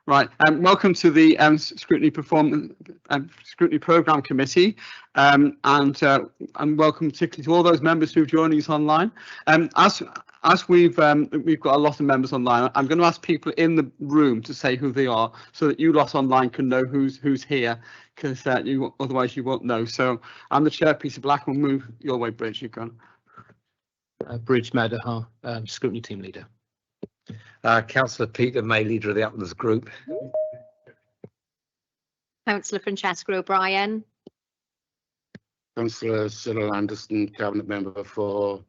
Right, welcome to the Scrutiny Programme Committee, and welcome particularly to all those members who've joined us online. As we've got a lot of members online, I'm going to ask people in the room to say who they are, so that you lot online can know who's here, because otherwise you won't know. So I'm the chair, Peter Black. We'll move your way, Bridge. You've gone. Bridge Madaha, Scrutiny team leader. Councillor Peter May, leader of the Uplands Group. Councillor Francesca O'Brien. Councillor Cyril Anderson, Cabinet Member for.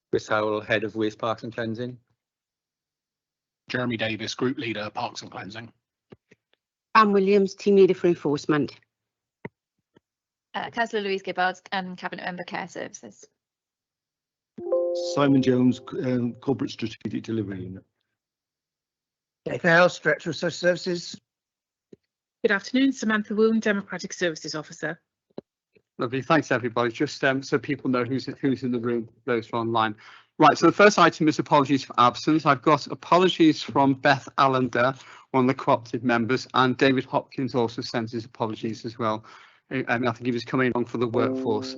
Chris Howell, Head of Waste, Parks and Cleansing. Jeremy Davis, Group Leader, Parks and Cleansing. Anne Williams, Team Leader for Enforcement. Councillor Louise Gibbard, Cabinet Member, Care Services. Simon Jones, Corporate Strategic Delivery Unit. Nathan House, Director of Social Services. Good afternoon, Samantha Woon, Democratic Services Officer. Lovely, thanks everybody. Just so people know who's in the room, those who are online. Right, so the first item is apologies for absence. I've got apologies from Beth Allender, one of the cooperative members, and David Hopkins also sends his apologies as well. I think he was coming along for the workforce.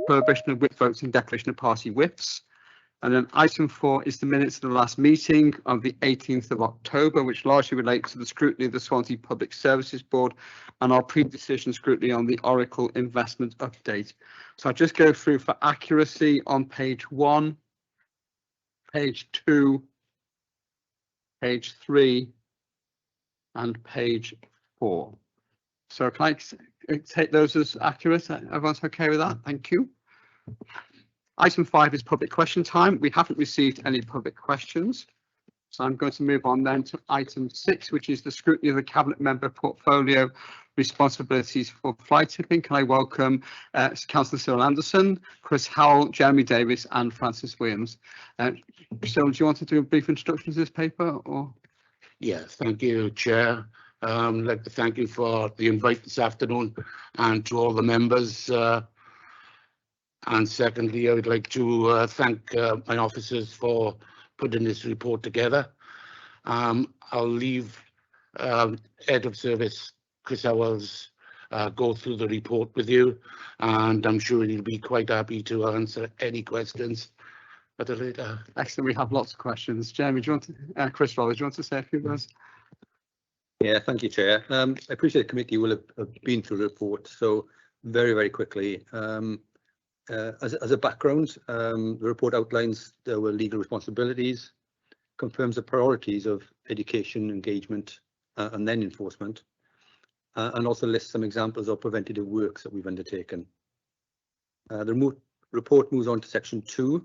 Prohibition of whip votes and declaration of party whips. And then item 4 is the minutes of the last meeting of the 18th of October, which largely relates to the scrutiny of the Swansea Public Services Board and our pre-decision scrutiny on the Oracle investment update. So I'll just go through for accuracy on page 1, page 2, page 3, and page 4. So can I take those as accurate? Everyone's okay with that? Thank you. Item 5 is public question time. We haven't received any public questions, so I'm going to move on then to item 6, which is the scrutiny of the Cabinet Member portfolio responsibilities for fly tipping. Can I welcome Councillor Cyril Anderson, Chris Howell, Jeremy Davis and Francis Williams. Cyril, do you want to do a brief introduction to this paper? Or? Yes, thank you, Chair. I'd like to thank you for the invite this afternoon and to all the members. And secondly, I would like to thank my officers for putting this report together. I'll leave Head of Service Chris Howells go through the report with you, and I'm sure he'll be quite happy to answer any questions at a later. Excellent, we have lots of questions. Jeremy, do you want to, Chris Rollins, do you want to say a few words? Yeah, thank you, Chair. I appreciate the committee will have been through the report, so very quickly. As a background, the report outlines our legal responsibilities, confirms the priorities of education, engagement, and then enforcement, and also lists some examples of preventative works that we've undertaken. The report moves on to section 2,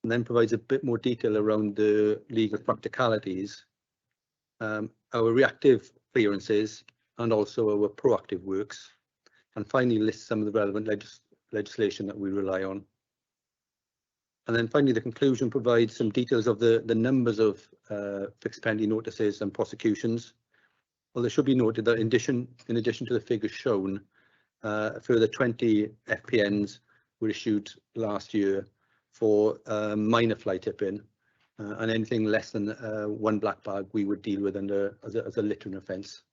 and then provides a bit more detail around the legal practicalities, our reactive clearances, and also our proactive works, and finally lists some of the relevant legislation that we rely on. And then finally, the conclusion provides some details of the numbers of fixed penalty notices and prosecutions. Well, it should be noted that in addition to the figures shown, a further 20 FPNs were issued last year for minor fly tipping, and anything less than 1 black bag we would deal with under as a littering offence.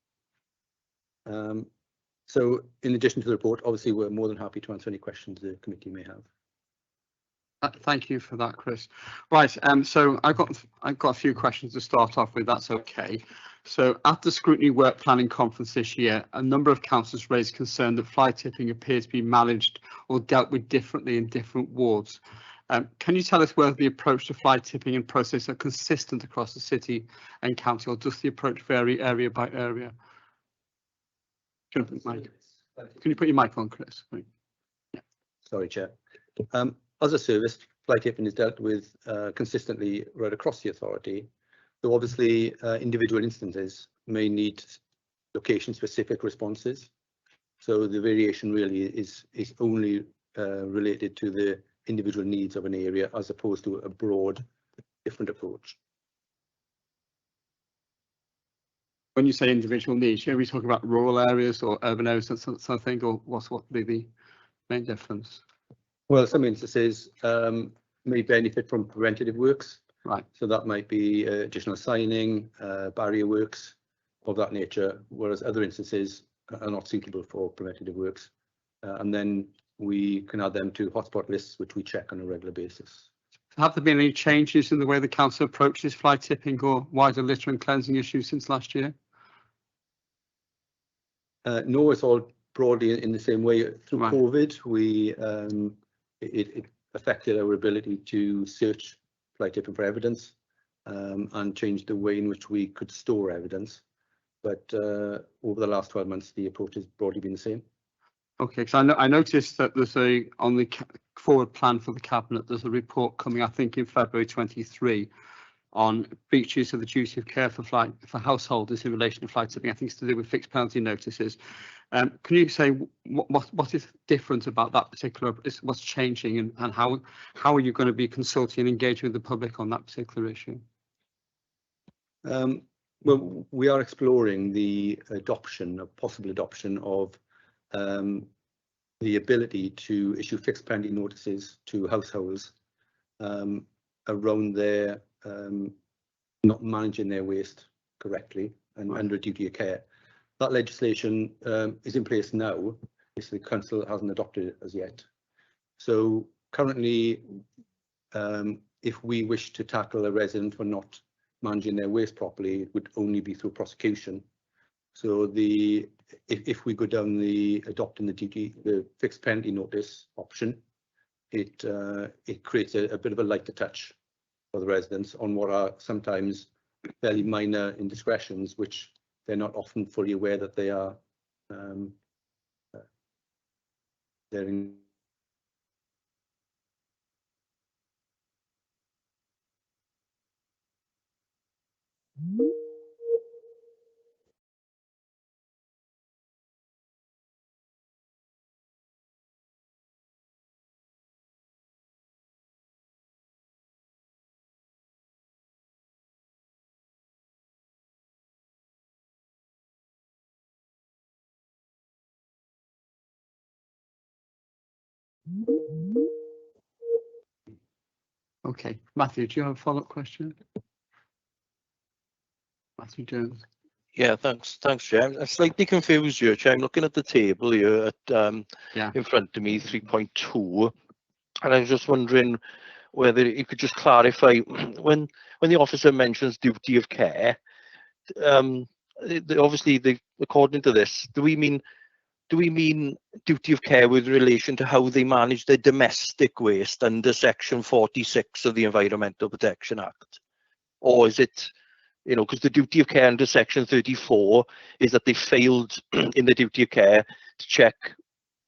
So in addition to the report, obviously we're more than happy to answer any questions the committee may have. Thank you for that, Chris. Right, so I've got a few questions to start off with. That's okay. So at the Scrutiny Work Planning Conference this year, a number of councillors raised concern that fly tipping appears to be managed or dealt with differently in different wards. Can you tell us whether the approach to fly tipping and process are consistent across the city and county, or does the approach vary area by area? Can you put your mic on, Chris? Yeah. Sorry, Chair. As a service, fly tipping is dealt with consistently right across the authority. So obviously, individual instances may need location-specific responses. So the variation really is only related to the individual needs of an area, as opposed to a broad, different approach. When you say individual needs, are we talking about rural areas or urban areas, something, or what would be the main difference? Well, some instances may benefit from preventative works. Right. So that might be additional signing, barrier works of that nature, whereas other instances are not suitable for preventative works. And then we can add them to hotspot lists, which we check on a regular basis. Have there been any changes in the way the council approaches fly tipping or wider litter and cleansing issues since last year? No, it's all broadly in the same way. Through Right. COVID, it affected our ability to search fly tipping for evidence and change the way in which we could store evidence. But over the last 12 months, the approach has broadly been the same. Okay, because I noticed that there's on the forward plan for the cabinet, there's a report coming, I think, in February 23 on breaches of the duty of care for householders in relation to fly tipping. I think it's to do with fixed penalty notices. Can you say what is different about that particular? What's changing, and how are you going to be consulting and engaging with the public on that particular issue? Well, we are exploring the possible adoption of the ability to issue fixed penalty notices to households around their not managing their waste correctly and under a duty of care. That legislation is in place now. The council hasn't adopted it as yet. So currently, if we wish to tackle a resident for not managing their waste properly, it would only be through prosecution. So if we go down adopting the fixed penalty notice option, it creates a bit of a lighter touch for the residents on what are sometimes fairly minor indiscretions, which they're not often fully aware that they are. They're in. Okay, Matthew, do you have a follow-up question? Matthew Jones. Yeah, thanks, Chair. I'm slightly confused here, Chair. I'm looking at the table here at in front of me, 3.2, and I was just wondering whether you could just clarify when the officer mentions duty of care. Obviously, according to this, do we mean duty of care with relation to how they manage their domestic waste under Section 46 of the Environmental Protection Act, or is it? Because the duty of care under Section 34 is that they failed in the duty of care to check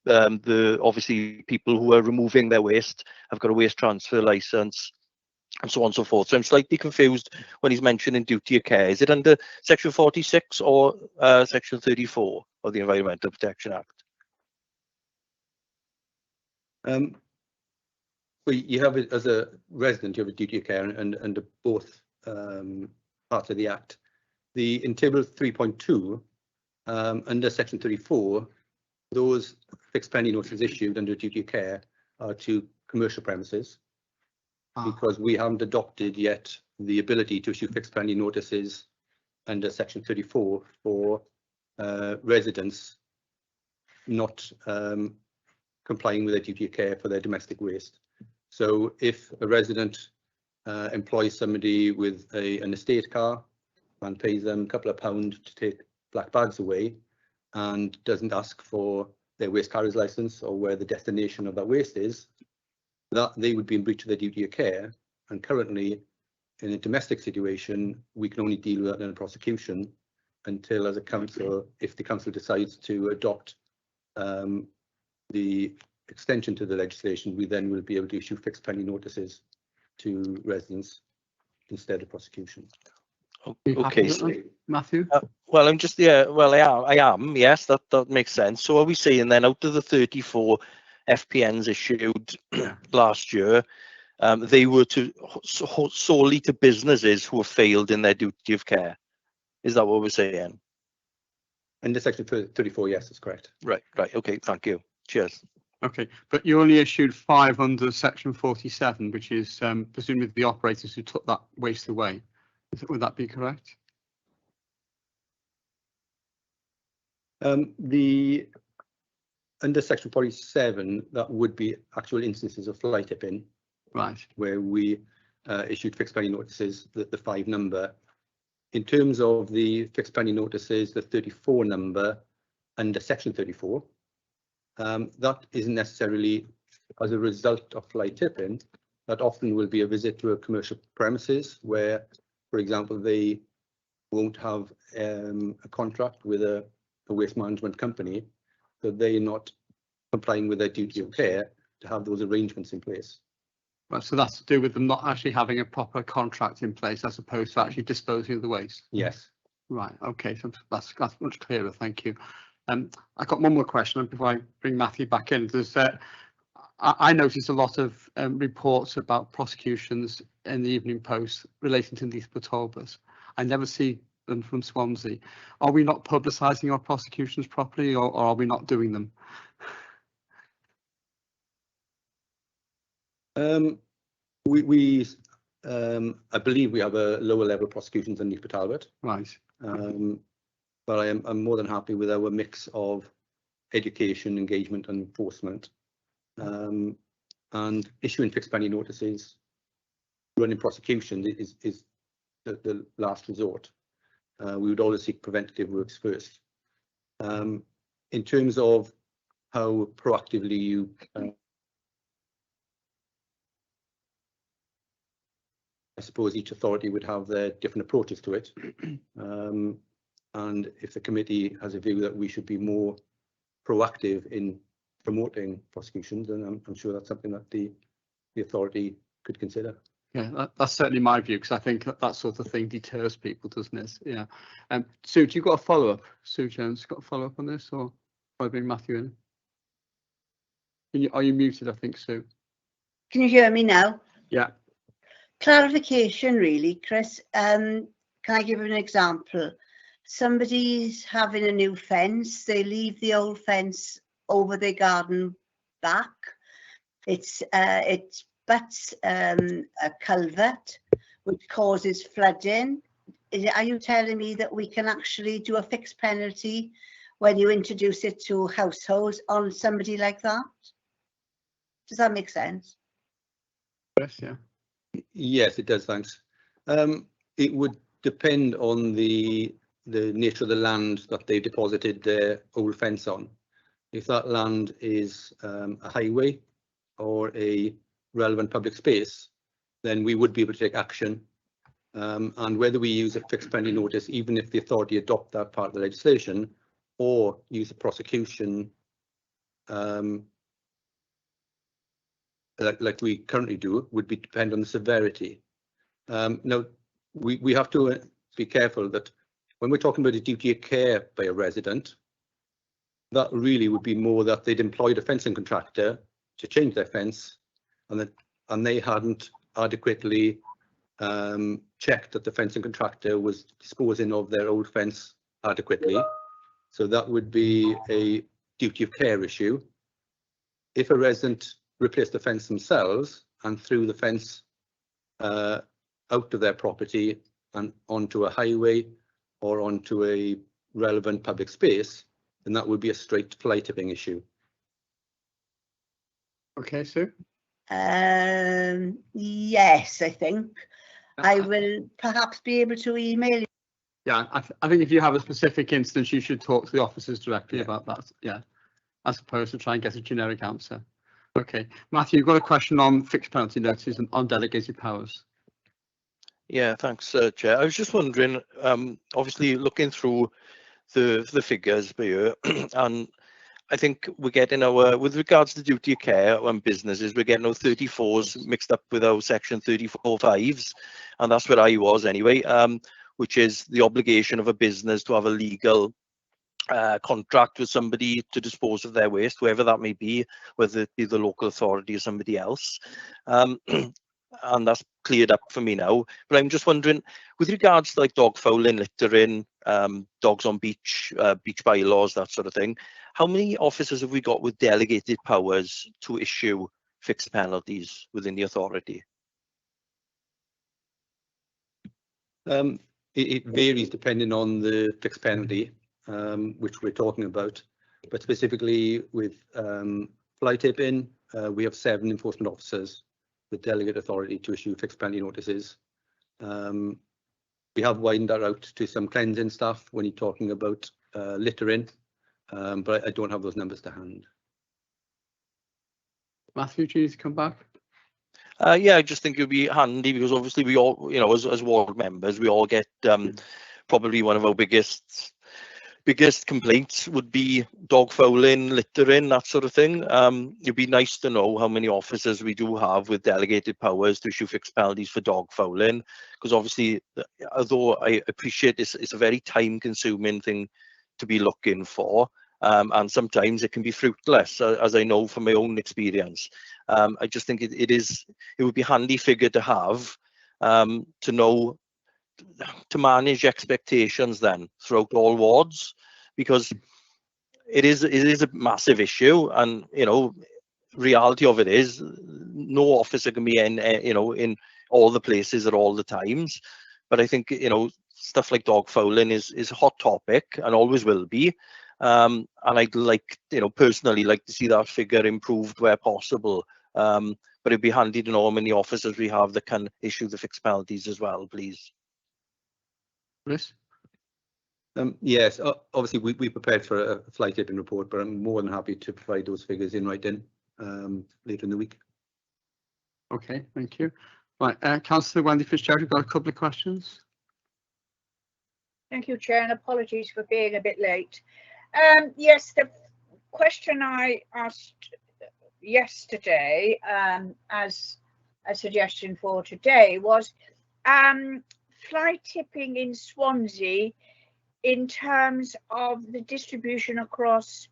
obviously people who are removing their waste have got a waste transfer license and so on and so forth. So I'm slightly confused when he's mentioning duty of care. Is it under Section 46 or Section 34 of the Environmental Protection Act? Well, you have it as a resident, you have a duty of care and under both parts of the Act. In Table 3.2, under Section 34, those fixed penalty notices issued under duty of care are to commercial premises, because we haven't adopted yet the ability to issue fixed penalty notices under Section 34 for residents not complying with their duty of care for their domestic waste. So if a resident employs somebody with an estate car and pays them a couple of pounds to take black bags away and doesn't ask for their waste carriers license or where the destination of that waste is, that they would be in breach of their duty of care. And currently, in a domestic situation, we can only deal with that in a prosecution until, as a council, if the council decides to adopt the extension to the legislation, we then will be able to issue fixed penny notices to residents instead of prosecution. Okay, so, Matthew? well, I'm just, yeah, well, I am, yes, that makes sense. So are we saying then out of the 34 FPNs issued last year, they were to solely to businesses who have failed in their duty of care? Is that what we're saying? Under section 34, yes, that's correct. Right, okay, thank you. Cheers. Okay, but you only issued 5 under section 47, which is presumably the operators who took that waste away. Would that be correct? The under section 47, that would be actual instances of fly tipping, right, where we issued fixed penny notices, the 5 number. In terms of the fixed penny notices, the 34 number under section 34, that isn't necessarily as a result of fly tipping. That often will be a visit to a commercial premises where, for example, they won't have a contract with a waste management company, so they're not complying with their duty of care to have those arrangements in place. Right, so that's to do with them not actually having a proper contract in place as opposed to actually disposing of the waste? Yes. Right, okay, so that's much clearer, thank you. I've got one more question before I bring Matthew back in. There's, I noticed a lot of reports about prosecutions in the Evening Post relating to these patrolbers. I never see them from Swansea. Are we not publicising our prosecutions properly, or are we not doing them? I believe we have a lower level of prosecutions than Neath Talbot. Right. But I'm more than happy with our mix of education, engagement and enforcement. And issuing fixed penny notices, running prosecution is the last resort. We would always seek preventative works first. In terms of how proactively you I suppose each authority would have their different approaches to it. And if the committee has a view that we should be more proactive in promoting prosecutions, then I'm sure that's something that the authority could consider. Yeah, that's certainly my view, because I think that sort of thing deters people, doesn't it? Yeah. Sue, do you got a follow-up? Sue Jones, got a follow-up on this, or I bring Matthew in? Are you muted, I think, Sue? Can you hear me now? Yeah. Clarification, really, Chris. Can I give an example? Somebody's having a new fence. They leave the old fence over their garden back. It butts a culvert, which causes flooding. Are you telling me that we can actually do a fixed penalty when you introduce it to households on somebody like that? Does that make sense? Yes, yeah. Yes, it does, thanks. It would depend on the nature of the land that they deposited their old fence on. If that land is a highway or a relevant public space, then we would be able to take action. And whether we use a fixed penalty notice, even if the authority adopt that part of the legislation, or use a prosecution like we currently do, would depend on the severity. Now, we have to be careful that when we're talking about a duty of care by a resident, that really would be more that they'd employed a fencing contractor to change their fence, and they hadn't adequately checked that the fencing contractor was disposing of their old fence adequately. So that would be a duty of care issue. If a resident replaced the fence themselves and threw the fence out of their property and onto a highway or onto a relevant public space, then that would be a straight fly tipping issue. Okay, Sue? Yes, I think. I will perhaps be able to email you Yeah, I think if you have a specific instance, you should talk to the officers directly Yeah. about that. Yeah, as opposed to try and get a generic answer. Okay, Matthew, you've got a question on fixed penalty notices and undelegated powers. Yeah, thanks, Chair. I was just wondering, obviously looking through the figures here, and I think we're getting our, with regards to duty of care on businesses, we're getting our 34s mixed up with our section 34.5s, and that's where I was anyway, which is the obligation of a business to have a legal contract with somebody to dispose of their waste, whoever that may be, whether it be the local authority or somebody else. And that's cleared up for me now. But I'm just wondering, with regards to like dog fouling, littering, dogs on beach, beach bylaws, that sort of thing, how many officers have we got with delegated powers to issue fixed penalties within the authority? It varies depending on the fixed penalty, which we're talking about. But specifically with fly tipping, we have 7 enforcement officers with delegate authority to issue fixed penalty notices. We have widened that out to some cleansing staff when you're talking about littering, but I don't have those numbers to hand. Matthew, do you need to come back? Yeah, I just think it would be handy because obviously we all, you know, as ward members, we all get probably one of our biggest complaints would be dog fouling, littering, that sort of thing. It'd be nice to know how many officers we do have with delegated powers to issue fixed penalties for dog fouling, because obviously, although I appreciate it's a very time-consuming thing to be looking for, and sometimes it can be fruitless, as I know from my own experience. I just think it would be a handy figure to have, to know, to manage expectations then throughout all wards, because it is a massive issue, and you know, reality of it is no officer can be in in all the places at all the times. But I think, you know, stuff like dog fouling is a hot topic and always will be, and I'd like, you know, personally like to see that figure improved where possible. But it'd be handy to know how many officers we have that can issue the fixed penalties as well, please. Chris? Yes, obviously we prepared for a fly tipping report, but I'm more than happy to provide those figures in writing later in the week. Okay, thank you. Right, Councillor Wendy Fitzgerald, you've got a couple of questions. Thank you, Chair, and apologies for being a bit late. Yes, the question I asked yesterday as a suggestion for today was fly tipping in Swansea in terms of the distribution across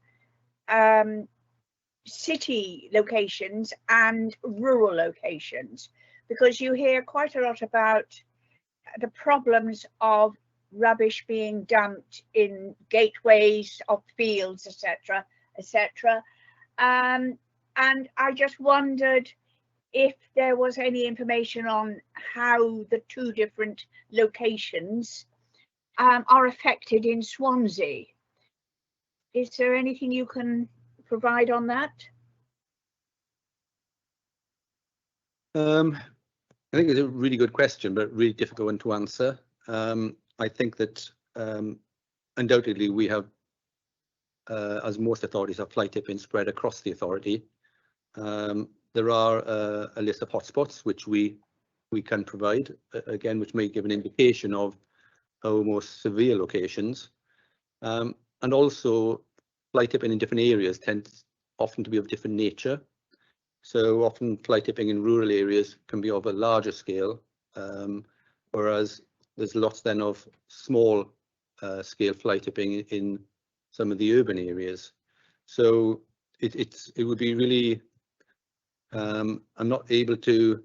city locations and rural locations, because you hear quite a lot about the problems of rubbish being dumped in gateways of fields, etc., etc. And I just wondered if there was any information on how the 2 different locations are affected in Swansea. Is there anything you can provide on that? I think it's a really good question, but really difficult one to answer. I think that undoubtedly we have, as most authorities have, fly tipping spread across the authority. There are a list of hotspots which we can provide, again, which may give an indication of our most severe locations. And also fly tipping in different areas tends often to be of different nature. So often fly tipping in rural areas can be of a larger scale, whereas there's lots then of small scale fly tipping in some of the urban areas. So it would be really, I'm not able to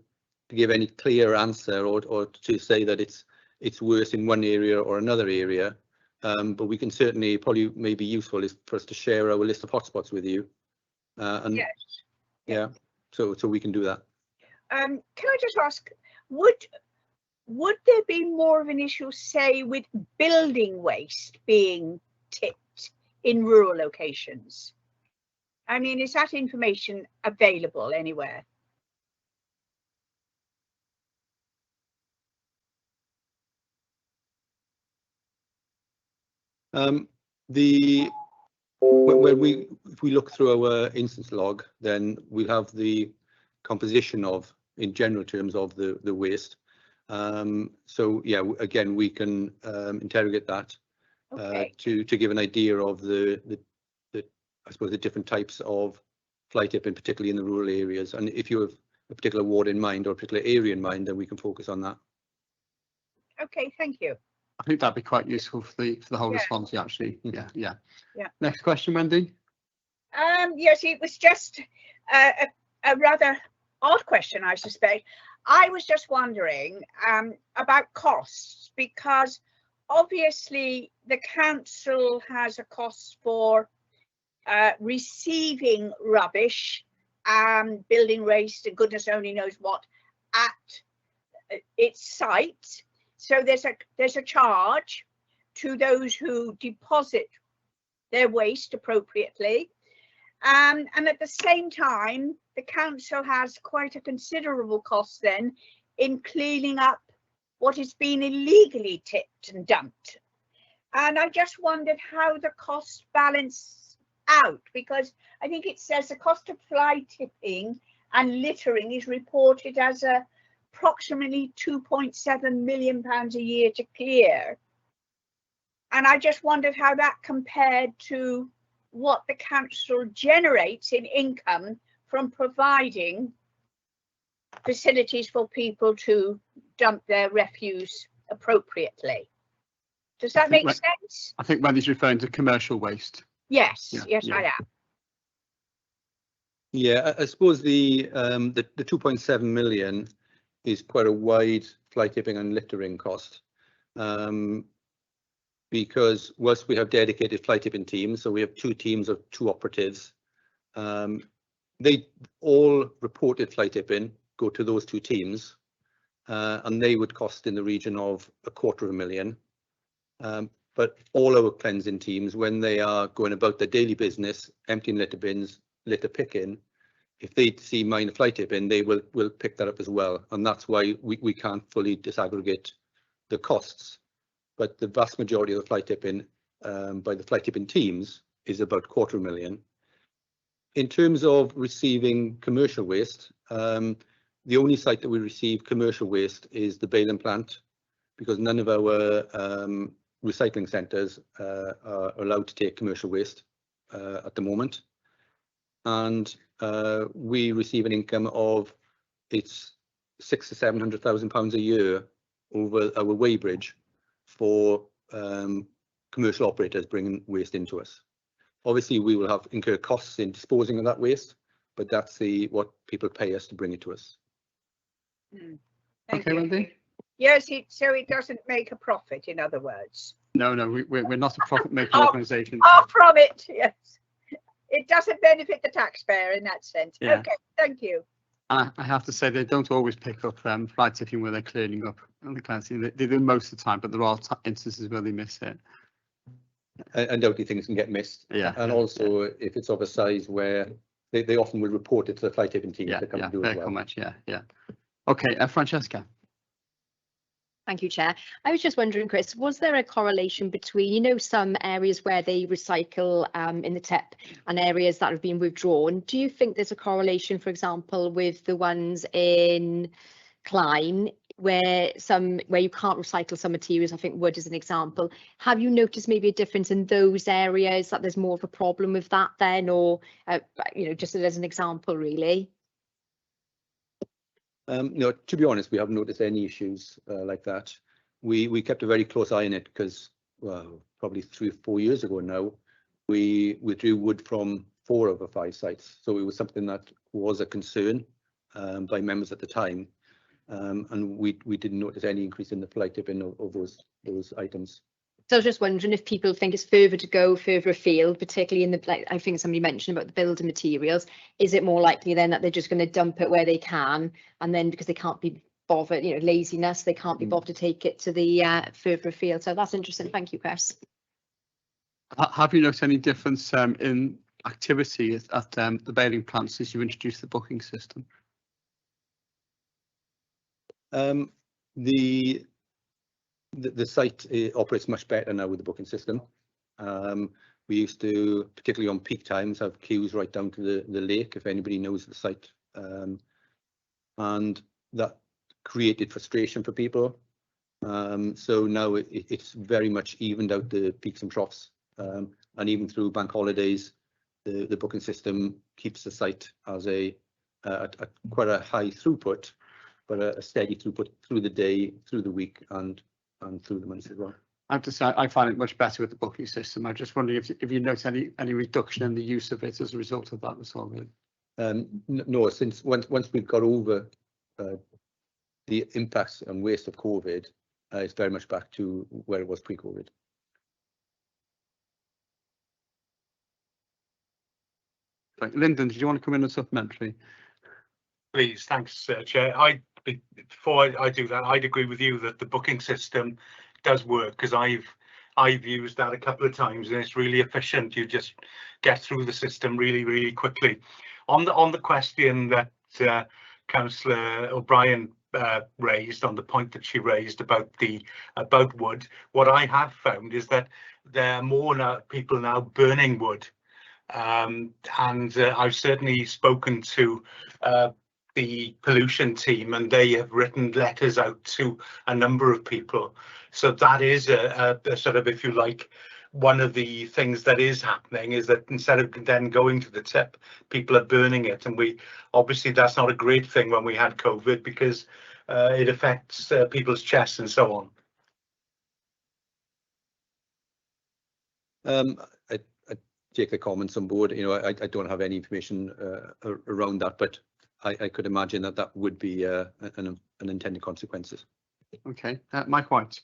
give any clear answer or to say that it's worse in one area or another area, but we can certainly, probably may be useful is for us to share our list of hotspots with you. And yes. Yeah, so we can do that. Can I just ask, would there be more of an issue, say, with building waste being tipped in rural locations? I mean, is that information available anywhere? If we look through our instance log, then we'll have the composition of, in general terms, of the waste. So yeah, again, we can interrogate that to give an idea of the I suppose the different types of fly tipping, particularly in the rural areas. And if you have a particular ward in mind or a particular area in mind, then we can focus on that. Okay, thank you. I think that'd be quite useful for the whole of Swansea, actually. Yeah. Next question, Wendy. Yes, it was just a rather odd question, I suspect. I was just wondering about costs, because obviously the council has a cost for receiving rubbish, building waste and goodness only knows what at its site. So there's a charge to those who deposit their waste appropriately. And at the same time, the council has quite a considerable cost then in cleaning up what has been illegally tipped and dumped. And I just wondered how the cost balance out, because I think it says the cost of fly tipping and littering is reported as approximately £2.7 million a year to clear. And I just wondered how that compared to what the council generates in income from providing facilities for people to dump their refuse appropriately. Does that make sense? I think Wendy's referring to commercial waste. Yes, yes, I am. Yeah, I suppose the 2.7 million is quite a wide fly tipping and littering cost. Because whilst we have dedicated fly tipping teams, so we have 2 teams of 2 operatives, they all reported fly tipping go to those 2 teams, and they would cost in the region of £250,000. But all our cleansing teams, when they are going about their daily business, emptying litter bins, litter picking, if they see minor fly tipping, they will pick that up as well. And that's why we can't fully disaggregate the costs. But the vast majority of the fly tipping by the fly tipping teams is about £250,000. In terms of receiving commercial waste, the only site that we receive commercial waste is the baling plant, because none of our recycling centres are allowed to take commercial waste at the moment. And we receive an income of it's £600,000 to £700,000 a year over our weighbridge for commercial operators bringing waste into us. Obviously, we will have incurred costs in disposing of that waste, but that's what people pay us to bring it to us. Thank Okay, you. Wendy? Yes, so it doesn't make a profit, in other words. No, we're not a profit-making organisation. Far from it, yes. It doesn't benefit the taxpayer in that sense. Yeah. Okay, thank you. I have to say they don't always pick up fly tipping where they're cleaning up on the cleansing. They do most of the time, but there are instances where they miss it. Undoubtedly things can get missed. Yeah. And also if it's of a size where they often will report it to the fly tipping team to come and do it as well. Yeah. Okay, Francesca. Thank you, Chair. I was just wondering, Chris, was there a correlation between, some areas where they recycle in the tip and areas that have been withdrawn? Do you think there's a correlation, for example, with the ones in Klein, where you can't recycle some materials? I think wood is an example. Have you noticed maybe a difference in those areas, that there's more of a problem with that then, or just as an example, really? No, to be honest, we haven't noticed any issues like that. We kept a very close eye on it because, well, probably 3 or 4 years ago now, we withdrew wood from 4 of our 5 sites. So it was something that was a concern by members at the time, and we didn't notice any increase in the fly tipping of those items. So I was just wondering if people think it's further afield, particularly in the, I think somebody mentioned about the building materials. Is it more likely then that they're just going to dump it where they can, and then because they can't be bothered, laziness, they can't be bothered to take it to the further afield? So that's interesting. Thank you, Chris. Have you noticed any difference in activity at the baling plant since you introduced the booking system? The site operates much better now with the booking system. We used to, particularly on peak times, have queues right down to the lake, if anybody knows the site. And that created frustration for people. So now it's very much evened out the peaks and troughs. And even through bank holidays, the booking system keeps the site as quite a high throughput, but a steady throughput through the day, through the week, and through the months as well. I have to say, I find it much better with the booking system. I'm just wondering if you notice any reduction in the use of it as a result of that as well. Really. No, since once we've got over the impacts and waste of COVID, it's very much back to where it was pre-COVID. Right. Lyndon, did you want to come in as supplementary? Please, thanks, Chair. Before I do that, I'd agree with you that the booking system does work, because I've used that a couple of times and it's really efficient. You just get through the system really quickly. On the question that Councillor O'Brien raised, on the point that she raised about wood, what I have found is that there are more people now burning wood, and I've certainly spoken to the pollution team, and they have written letters out to a number of people. So that is a sort of, if you like, one of the things that is happening, is that instead of then going to the tip, people are burning it. And obviously that's not a great thing when we had COVID, because it affects people's chests and so on. I take the comments on board. You know, I don't have any information around that, but I could imagine that would be an unintended consequences. Okay, Mike White.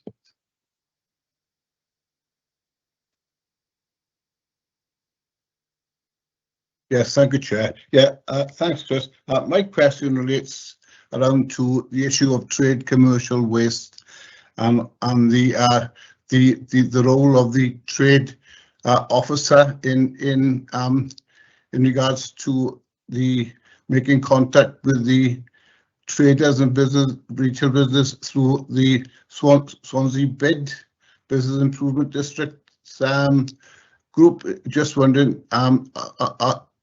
Yes, thank you, Chair. Yeah, thanks, Chris. My question relates around to the issue of trade commercial waste and the role of the trade officer in regards to the making contact with the traders and retail business through the Swansea BID, Business Improvement Districts group. Just wondering,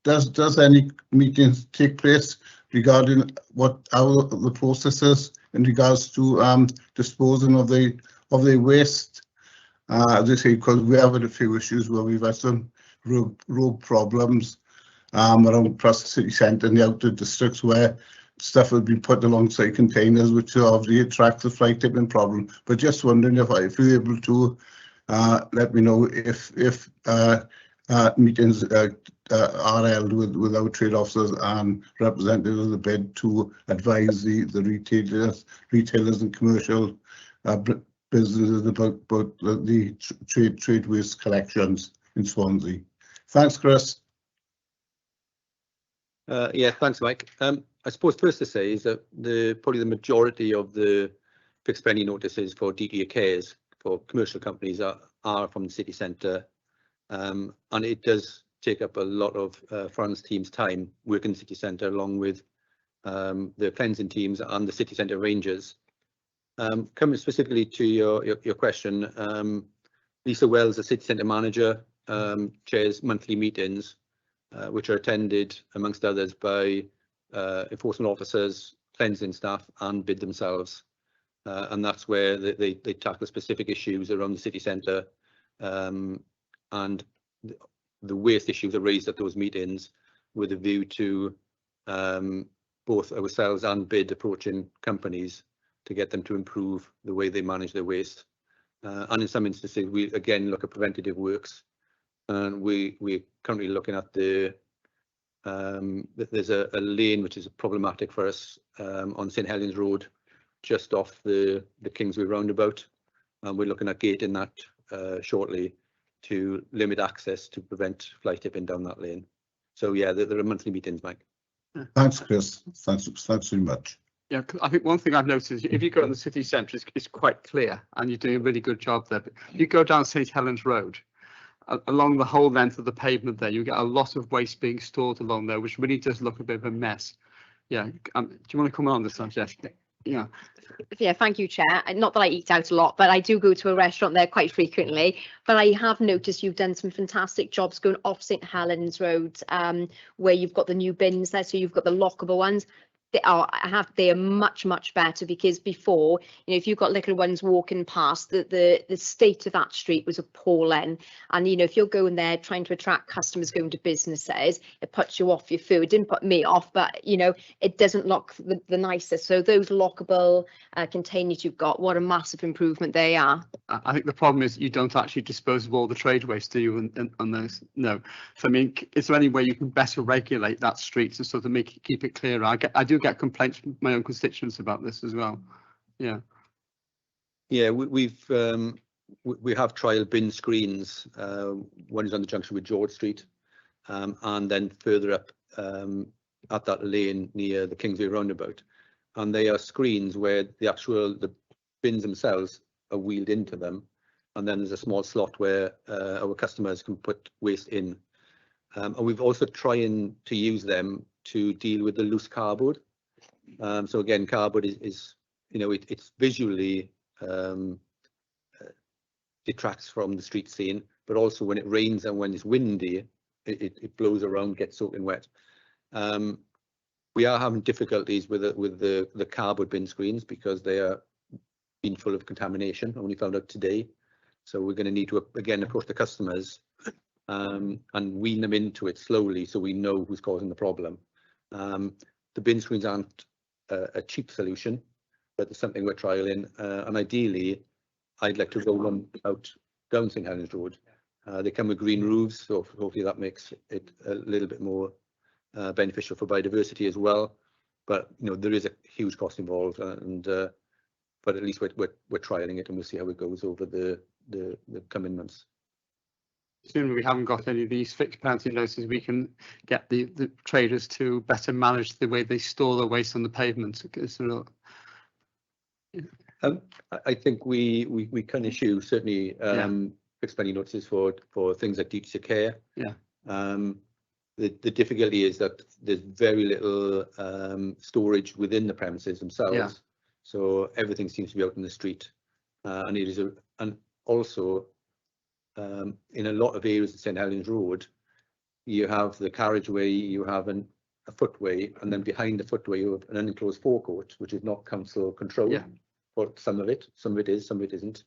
does any meetings take place regarding how the process is in regards to disposing of the waste? As I say, because we have had a few issues where we've had some road problems around Preston City Centre and the outer districts, where stuff has been put alongside containers, which obviously attracts a fly tipping problem. But just wondering if you're able to let me know if meetings are held with our trade officers and representatives of the BID to advise the retailers and commercial businesses about the trade waste collections in Swansea. Thanks, Chris. Yeah, thanks, Mike. I suppose first to say is that probably the majority of the fixed penny notices for DTA cares for commercial companies are from the city centre, and it does take up a lot of Fran's team's time working in the city centre, along with the cleansing teams and the city centre rangers. Coming specifically to your question, Lisa Wells, the city centre manager, chairs monthly meetings, which are attended, amongst others, by enforcement officers, cleansing staff and BID themselves. And that's where they tackle specific issues around the city centre, and the waste issues are raised at those meetings with a view to both ourselves and BID approaching companies to get them to improve the way they manage their waste. And in some instances, we again look at preventative works, and we're currently looking at there's a lane which is problematic for us on St Helens Road, just off the Kingsway roundabout, and we're looking at gating that shortly to limit access to prevent fly tipping down that lane. So yeah, there are monthly meetings, Mike. Thanks, Chris. Thanks very much. Yeah, I think one thing I've noticed is if you go in the city centre, it's quite clear, and you're doing a really good job there. But you go down St Helens Road, along the whole length of the pavement there, you get a lot of waste being stored along there, which really does look a bit of a mess. Yeah, do you want to come on this subject? Yeah. Yeah, thank you, Chair. Not that I eat out a lot, but I do go to a restaurant there quite frequently. But I have noticed you've done some fantastic jobs going off St Helens Road, where you've got the new bins there, so you've got the lockable ones. They are much better, because before, if you've got little ones walking past, the state of that street was appalling. And if you're going there trying to attract customers going to businesses, it puts you off your food. It didn't put me off, but it doesn't look the nicest. So those lockable containers you've got, what a massive improvement they are. I think the problem is you don't actually dispose of all the trade waste, do you, on those? No. So I mean, is there any way you can better regulate that street to sort of keep it clearer? I do get complaints from my own constituents about this as well. Yeah. Yeah, we have trial bin screens. One is on the junction with George Street, and then further up at that lane near the Kingsway roundabout. And they are screens where the bins themselves are wheeled into them, and then there's a small slot where our customers can put waste in. And we've also trying to use them to deal with the loose cardboard. So again, cardboard is it's visually detracts from the street scene, but also when it rains and when it's windy, it blows around, gets soaking wet. We are having difficulties with the cardboard bin screens because they are been full of contamination. Only found out today, so we're going to need to again approach the customers and wean them into it slowly, so we know who's causing the problem. The bin screens aren't a cheap solution, but it's something we're trialing, and ideally I'd like to roll them out down St Helens Road. They come with green roofs, so hopefully that makes it a little bit more beneficial for biodiversity as well. But there is a huge cost involved, and but at least we're trialing it, and we'll see how it goes over the coming months. Assuming we haven't got any of these fixed penalty notices, we can get the traders to better manage the way they store their waste on the pavement. I think we can issue certainly fixed penalty notices for things like duty of care. Yeah. The difficulty is that there's very little storage within the premises themselves. Yeah. So everything seems to be out in the street, and it is and also in a lot of areas of St Helens Road, you have the carriageway, you have a footway, and then behind the footway you have an unenclosed forecourt, which is not council controlled. Yeah. But some of it is, some of it isn't.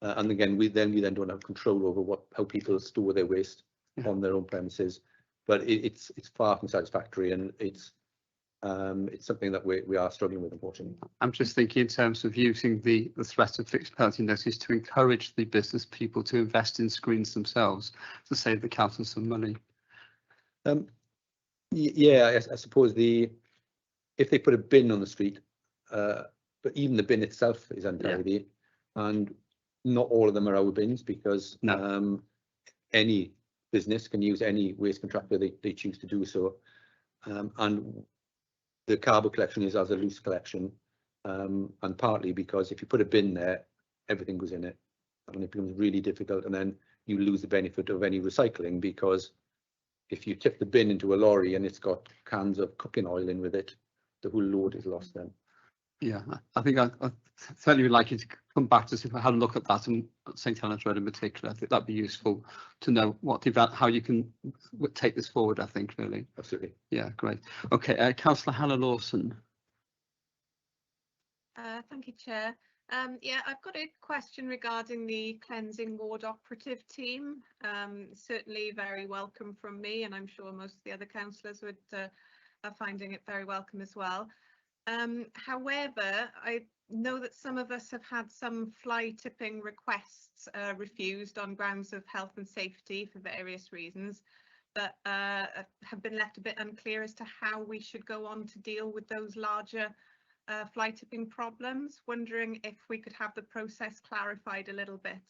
And again, we then don't have control over how people store their waste on their own premises. But it's far from satisfactory, and it's something that we are struggling with, unfortunately. I'm just thinking in terms of using the threat of fixed penalty notice to encourage the business people to invest in screens themselves to save the council some money. Yeah, I suppose if they put a bin on the street, but even the bin itself is untidy, and not all of them are our bins, because any business can use any waste contractor they choose to do so, and the cardboard collection is as a loose collection, and partly because if you put a bin there, everything goes in it, and it becomes really difficult, and then you lose the benefit of any recycling, because if you tip the bin into a lorry and it's got cans of cooking oil in with it, the whole load is lost then. Yeah, I think I certainly would like you to come back to us if I had a look at that, and St Helens Road in particular. I think that'd be useful to know how you can take this forward, I think, really. Absolutely. Yeah, great. Okay, Councillor Hannah Lawson. Thank you, Chair. Yeah, I've got a question regarding the cleansing ward operative team. Certainly very welcome from me, and I'm sure most of the other councillors are finding it very welcome as well. However, I know that some of us have had some fly tipping requests refused on grounds of health and safety for various reasons, but have been left a bit unclear as to how we should go on to deal with those larger fly tipping problems. Wondering if we could have the process clarified a little bit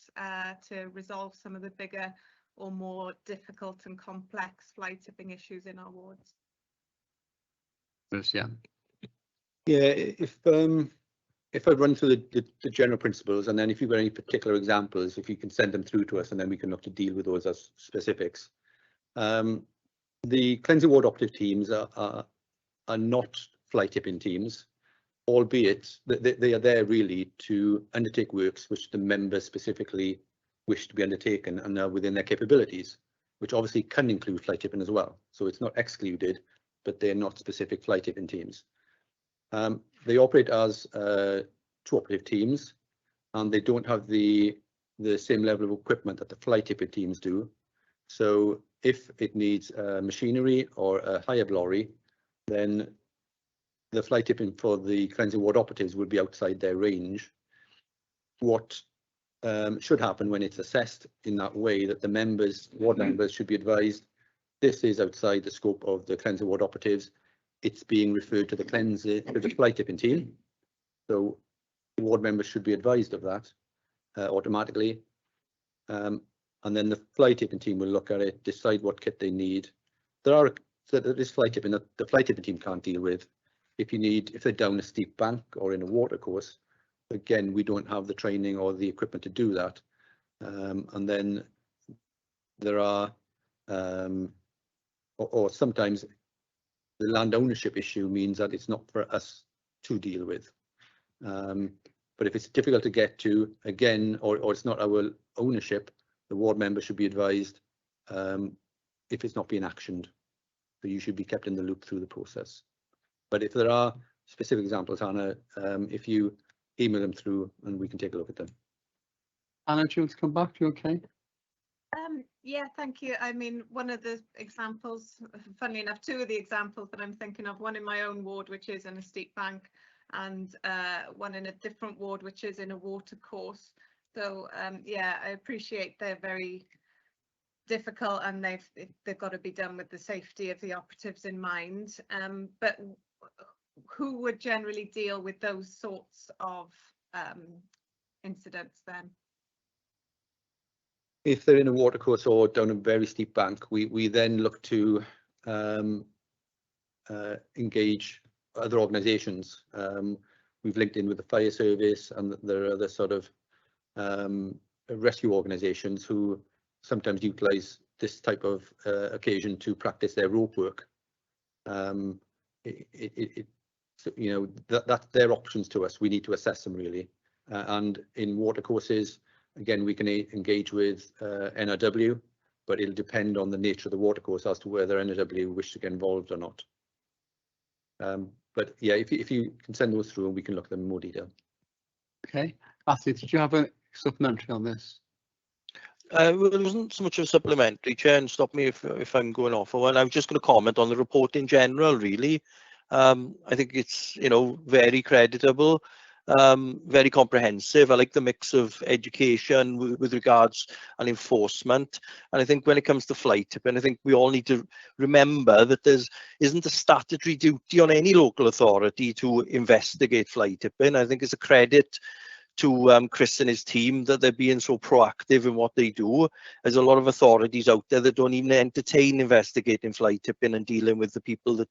to resolve some of the bigger or more difficult and complex fly tipping issues in our wards. Yes, yeah. Yeah, if I run through the general principles, and then if you've got any particular examples, if you can send them through to us, and then we can look to deal with those as specifics. The cleansing ward operative teams are not fly tipping teams. albeit they are there really to undertake works which the members specifically wish to be undertaken and are within their capabilities, which obviously can include fly tipping as well. So it's not excluded, but they're not specific fly tipping teams. They operate as two operative teams, and they don't have the same level of equipment that the fly tipping teams do. So if it needs machinery or a hire lorry, then the fly tipping for the cleansing ward operatives would be outside their range. What should happen when it's assessed in that way, that the members, ward members, should be advised this is outside the scope of the cleansing ward operatives. It's being referred to the fly tipping team. So ward members should be advised of that automatically. And then the fly tipping team will look at it, decide what kit they need. There is fly tipping that the fly tipping team can't deal with. If they're down a steep bank or in a water course, again, we don't have the training or the equipment to do that. And then there are, or sometimes the land ownership issue means that it's not for us to deal with. But if it's difficult to get to, again, or it's not our ownership, the ward member should be advised if it's not being actioned. So you should be kept in the loop through the process. But if there are specific examples, Hannah, if you email them through and we can take a look at them. Anna, do you want to come back? You okay? Yeah, thank you. I mean, one of the examples, funnily enough, two of the examples that I'm thinking of, one in my own ward, which is in a steep bank, and one in a different ward, which is in a water course. So yeah, I appreciate they're very difficult and they've got to be done with the safety of the operatives in mind. But who would generally deal with those sorts of incidents then? If they're in a water course or down a very steep bank, we then look to engage other organisations. We've linked in with the fire service, and there are other sort of rescue organisations who sometimes utilise this type of occasion to practice their rope work. You know, that's their options to us. We need to assess them really. And in water courses, again, we can engage with NRW, but it'll depend on the nature of the water course as to whether NRW wish to get involved or not. But yeah, if you can send those through, we can look at them in more detail. Okay, Matthew, did you have a supplementary on this? Well, it wasn't so much of a supplementary, Chair, and stop me if I'm going off. Well, I was just going to comment on the report in general, really. I think it's, you know, very creditable, very comprehensive. I like the mix of education with regards and enforcement. And I think when it comes to fly tipping, I think we all need to remember that there isn't a statutory duty on any local authority to investigate fly tipping. I think it's a credit to Chris and his team that they're being so proactive in what they do. There's a lot of authorities out there that don't even entertain investigating fly tipping and dealing with the people that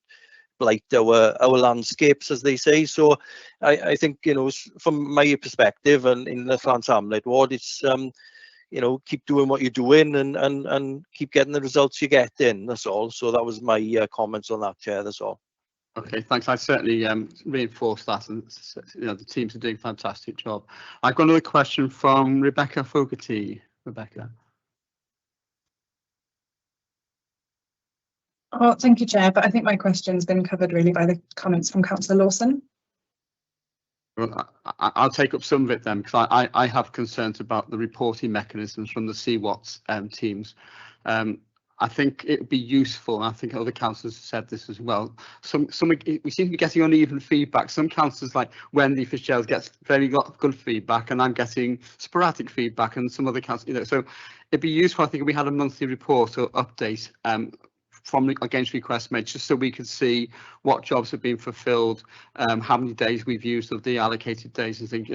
blight our landscapes, as they say. So I think, you know, from my perspective and in the Llan's Hamlet ward, it's you know, keep doing what you're doing and keep getting the results you're getting. That's all. So that was my comments on that, Chair. That's all. Okay, thanks. I certainly reinforce that, and you know, the teams are doing a fantastic job. I've got another question from Rebecca Fogarty. Rebecca. Oh, thank you, Chair, but I think my question's been covered really by the comments from Councillor Lawson. Well, I'll take up some of it then, because I have concerns about the reporting mechanisms from the CWATS teams. I think it would be useful, and I think other councillors have said this as well. We seem to be getting uneven feedback. Some councillors, like Wendy Fitzgerald, gets very good feedback, and I'm getting sporadic feedback, and some other councillors, you know. So it'd be useful, I think, if we had a monthly report or update from against requests made, just so we could see what jobs have been fulfilled, how many days we've used of the allocated days and things.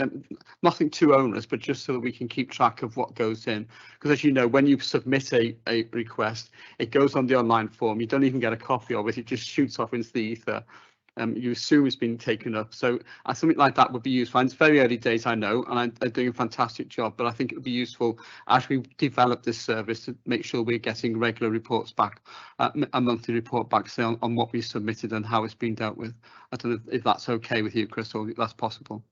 Nothing too onerous, but just so that we can keep track of what goes in. Because as you know, when you submit a request, it goes on the online form. You don't even get a copy of it. It just shoots off into the ether. you assume it's been taken up. So something like that would be useful. And it's very early days, I know, and they're doing a fantastic job, but I think it would be useful as we develop this service to make sure we're getting regular reports back, a monthly report back, say, on what we submitted and how it's been dealt with. I don't know if that's okay with you, Chris, or if that's possible.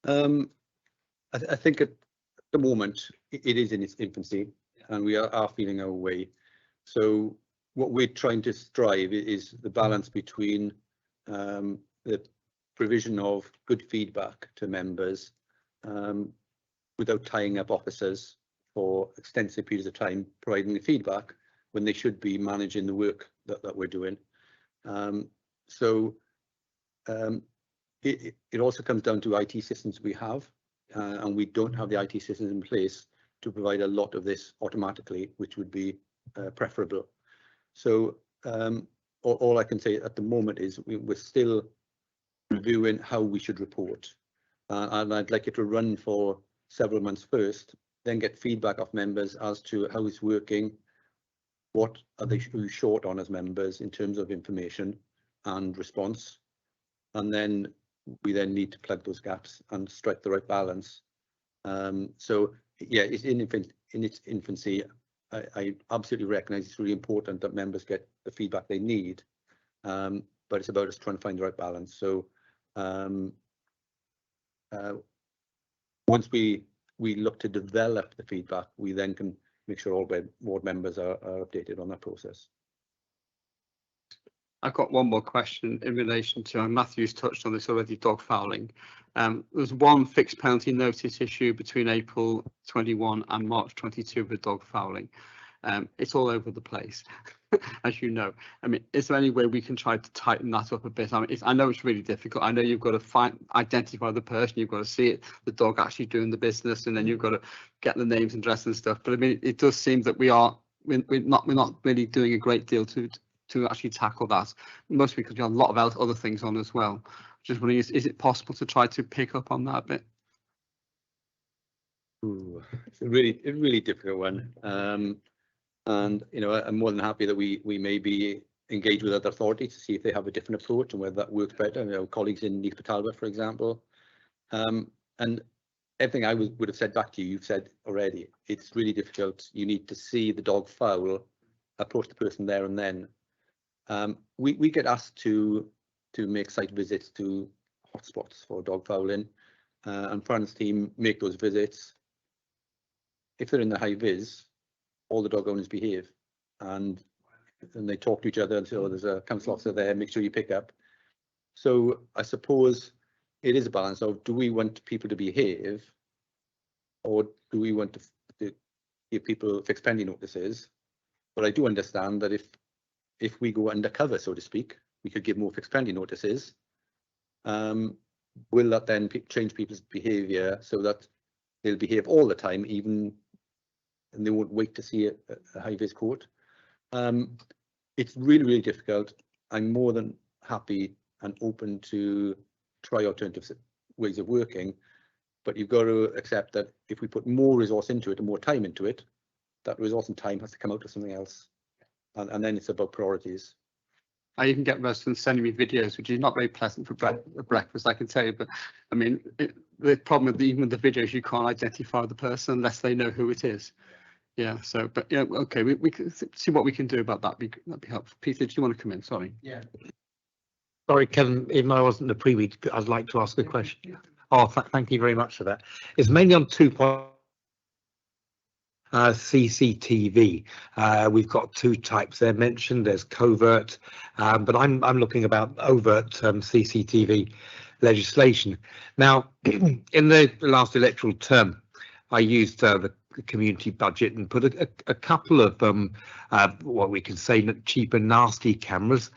I think at the moment it is in its infancy, and we are feeling our way. So what we're trying to strive is the balance between the provision of good feedback to members without tying up officers for extensive periods of time providing the feedback when they should be managing the work that we're doing. It also comes down to IT systems we have, and we don't have the IT systems in place to provide a lot of this automatically, which would be preferable. So all I can say at the moment is we're still reviewing how we should report, and I'd like it to run for several months first, then get feedback of members as to how it's working, what are they short on as members in terms of information and response, and then we then need to plug those gaps and strike the right balance. So yeah, it's in its infancy. I absolutely recognise it's really important that members get the feedback they need, but it's about us trying to find the right balance. So once we look to develop the feedback, we then can make sure all board members are updated on that process. I've got one more question in relation to, and Matthew's touched on this already, dog fouling. There was one fixed penalty notice issue between April 21 and March 22 with dog fouling. It's all over the place, as you know. I mean, is there any way we can try to tighten that up a bit? I mean, I know it's really difficult. I know you've got to identify the person, you've got to see it, the dog actually doing the business, and then you've got to get the names and address and stuff. But I mean, it does seem that we're not really doing a great deal to actually tackle that, mostly because you have a lot of other things on as well. Just wondering, is it possible to try to pick up on that a bit? Ooh, it's a really difficult one. And you know, I'm more than happy that we maybe engage with other authorities to see if they have a different approach and whether that works better. You know, colleagues in Neath Talbot, for example, and everything I would have said back to you, you've said already. It's really difficult. You need to see the dog foul, approach the person there and then. We get asked to make site visits to hotspots for dog fouling, and Fran's team make those visits. If they're in the high vis, all the dog owners behave, and they talk to each other and say, oh, there's a council officer there, make sure you pick up. So I suppose it is a balance of, do we want people to behave, or do we want to give people fixed pending notices? But I do understand that if we go undercover, so to speak, we could give more fixed pending notices. Will that then change people's behaviour so that they'll behave all the time, and they won't wait to see a high-vis court? It's really difficult. I'm more than happy and open to try alternative ways of working, but you've got to accept that if we put more resource into it and more time into it, that resource and time has to come out of something else, and then it's about priorities. I even get residents sending me videos, which is not very pleasant for breakfast, I can tell you. But I mean, the problem with even with the videos, you can't identify the person unless they know who it is. Yeah. So, but yeah, okay, we can see what we can do about that. That'd be helpful. Peter, do you want to come in? Sorry. Yeah. Sorry, Kevin. Even though I wasn't the pre-week, I'd like to ask a question. Oh, thank you very much for that. It's mainly on 2 points. CCTV. We've got 2 types there mentioned. There's covert, but I'm looking about overt CCTV legislation. Now, in the last electoral term, I used the community budget and put a couple of what we can say cheap and nasty cameras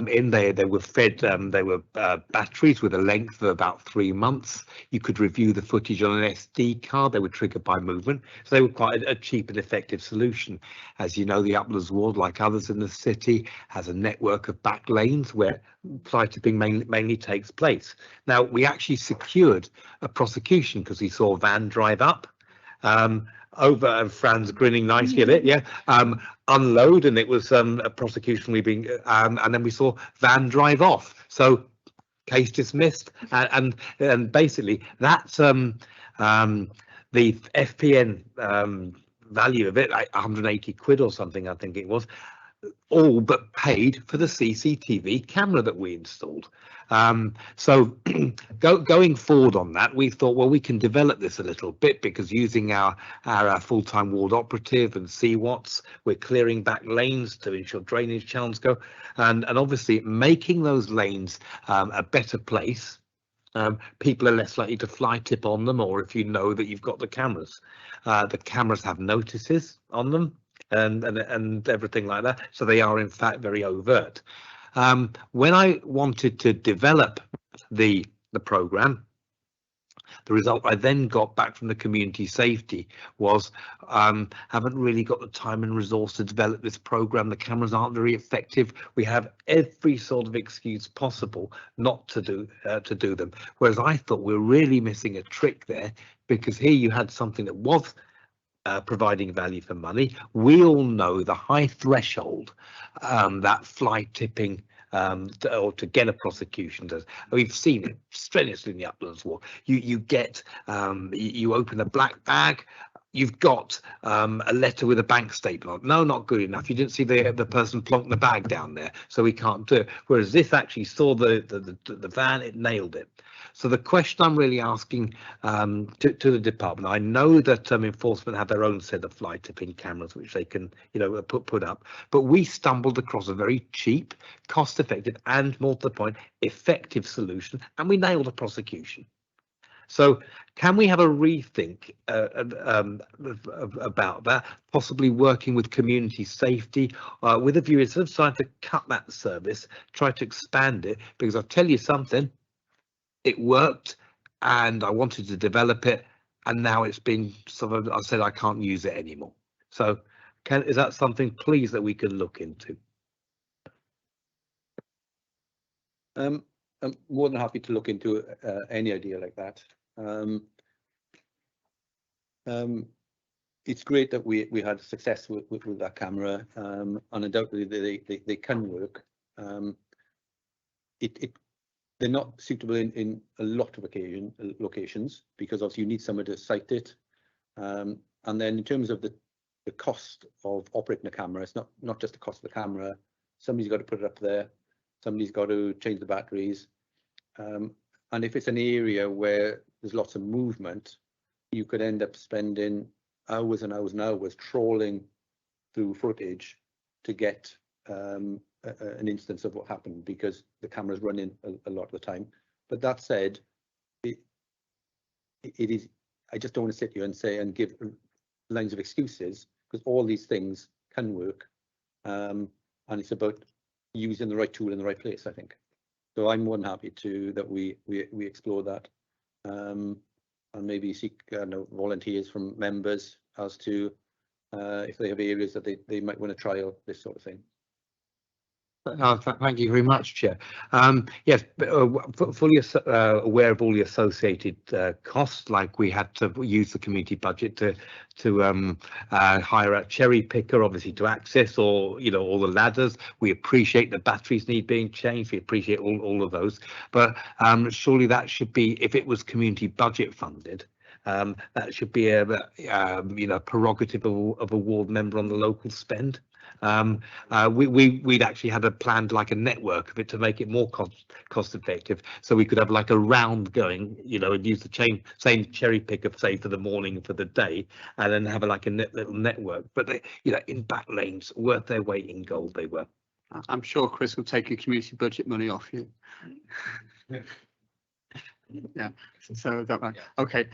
in there. They were fed, they were batteries with a length of about 3 months. You could review the footage on an SD card. They were triggered by movement, so they were quite a cheap and effective solution. As you know, the Uplands ward, like others in the city, has a network of back lanes where fly tipping mainly takes place. Now, we actually secured a prosecution because we saw a van drive up. over and Fran's grinning nicely at it. Yeah. Unload, and it was a prosecution being, and then we saw van drive off. So case dismissed, and basically that's the FPN value of it, like 180 quid or something, I think it was, all but paid for the CCTV camera that we installed. So going forward on that, we thought, well, we can develop this a little bit, because using our full-time ward operative and CWATs, we're clearing back lanes to ensure drainage channels go, and obviously making those lanes a better place. People are less likely to fly tip on them, or if you know that you've got the cameras have notices on them and everything like that, so they are in fact very overt. When I wanted to develop the program, the result I then got back from the community safety was haven't really got the time and resource to develop this program. The cameras aren't very effective. We have every sort of excuse possible not to do them. Whereas I thought we were really missing a trick there, because here you had something that was providing value for money. We all know the high threshold that fly tipping or to get a prosecution does. We've seen it strenuously in the Uplands War. You get you open a black bag, you've got a letter with a bank statement on it. No, not good enough. You didn't see the person plonk the bag down there, so we can't do it. Whereas this actually saw the van, it nailed it. So the question I'm really asking to the department, I know that enforcement have their own set of fly tipping cameras which they can, you know, put up, but we stumbled across a very cheap, cost-effective, and more to the point, effective solution, and we nailed a prosecution. So can we have a rethink about that, possibly working with community safety with a view, instead of trying to cut that service, try to expand it, because I'll tell you something, it worked and I wanted to develop it, and now it's been sort of, I said I can't use it anymore. So is that something, please, that we could look into? I'm more than happy to look into any idea like that. It's great that we had success with that camera. Undoubtedly they can work. They're not suitable in a lot of locations, because obviously you need someone to site it. And then in terms of the cost of operating a camera, it's not just the cost of the camera. Somebody's got to put it up there. Somebody's got to change the batteries. And if it's an area where there's lots of movement, you could end up spending hours and hours and hours trawling through footage to get an instance of what happened, because the camera's running a lot of the time. But that said, it is, I just don't want to sit here and say and give lines of excuses, because all these things can work, and it's about using the right tool in the right place, I think. So I'm more than happy that we explore that, and maybe seek volunteers from members as to if they have areas that they might want to trial this sort of thing. Thank you very much, Chair. Yes, fully aware of all the associated costs, like we had to use the community budget to hire a cherry picker, obviously, to access all the ladders. We appreciate the batteries need being changed. We appreciate all of those, but surely that should be, if it was community budget funded, that should be a prerogative of a ward member on the local spend. We'd actually had a planned like a network of it to make it more cost effective, so we could have like a round going, and use the same cherry picker, say, for the morning and for the day, and then have like a little network. But they, in back lanes, worth their weight in gold they were. I'm sure Chris will take your community budget money off you. Yeah, so that right. Okay,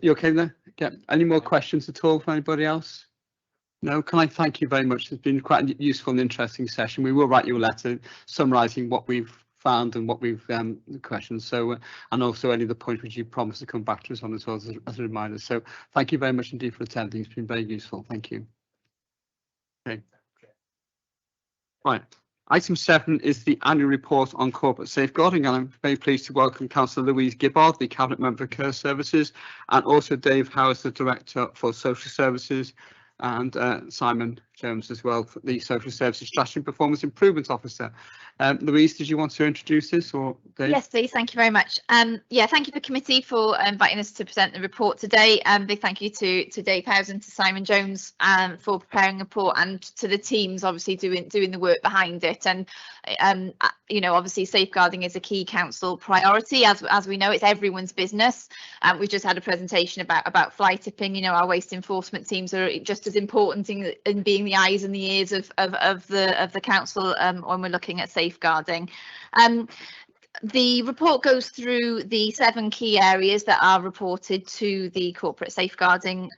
you okay there? Yeah. Any more questions at all from anybody else? No, can I thank you very much? It's been quite a useful and interesting session. We will write you a letter summarising what we've found and what we've questioned. So, and also any of the points which you promised to come back to us on as well as a reminder. So, thank you very much indeed for attending. It's been very useful. Thank you. Okay. Right. Item 7 is the annual report on corporate safeguarding, and I'm very pleased to welcome Councillor Louise Gibbard, the Cabinet Member for Care Services, and also Dave Howes, the Director for Social Services, and Simon Jones as well, for the Social Services Strategy and Performance Improvement Officer. Louise, did you want to introduce this, or Dave? Yes, please. Thank you very much. Yeah, thank you for committee for inviting us to present the report today. Big thank you to Dave Howes and to Simon Jones for preparing the report, and to the teams obviously doing the work behind it. And you know, obviously safeguarding is a key council priority, as we know. It's everyone's business. We've just had a presentation about fly tipping. You know, our waste enforcement teams are just as important in being the eyes and the ears of the council when we're looking at safeguarding. The report goes through the 7 key areas that are reported to the corporate safeguarding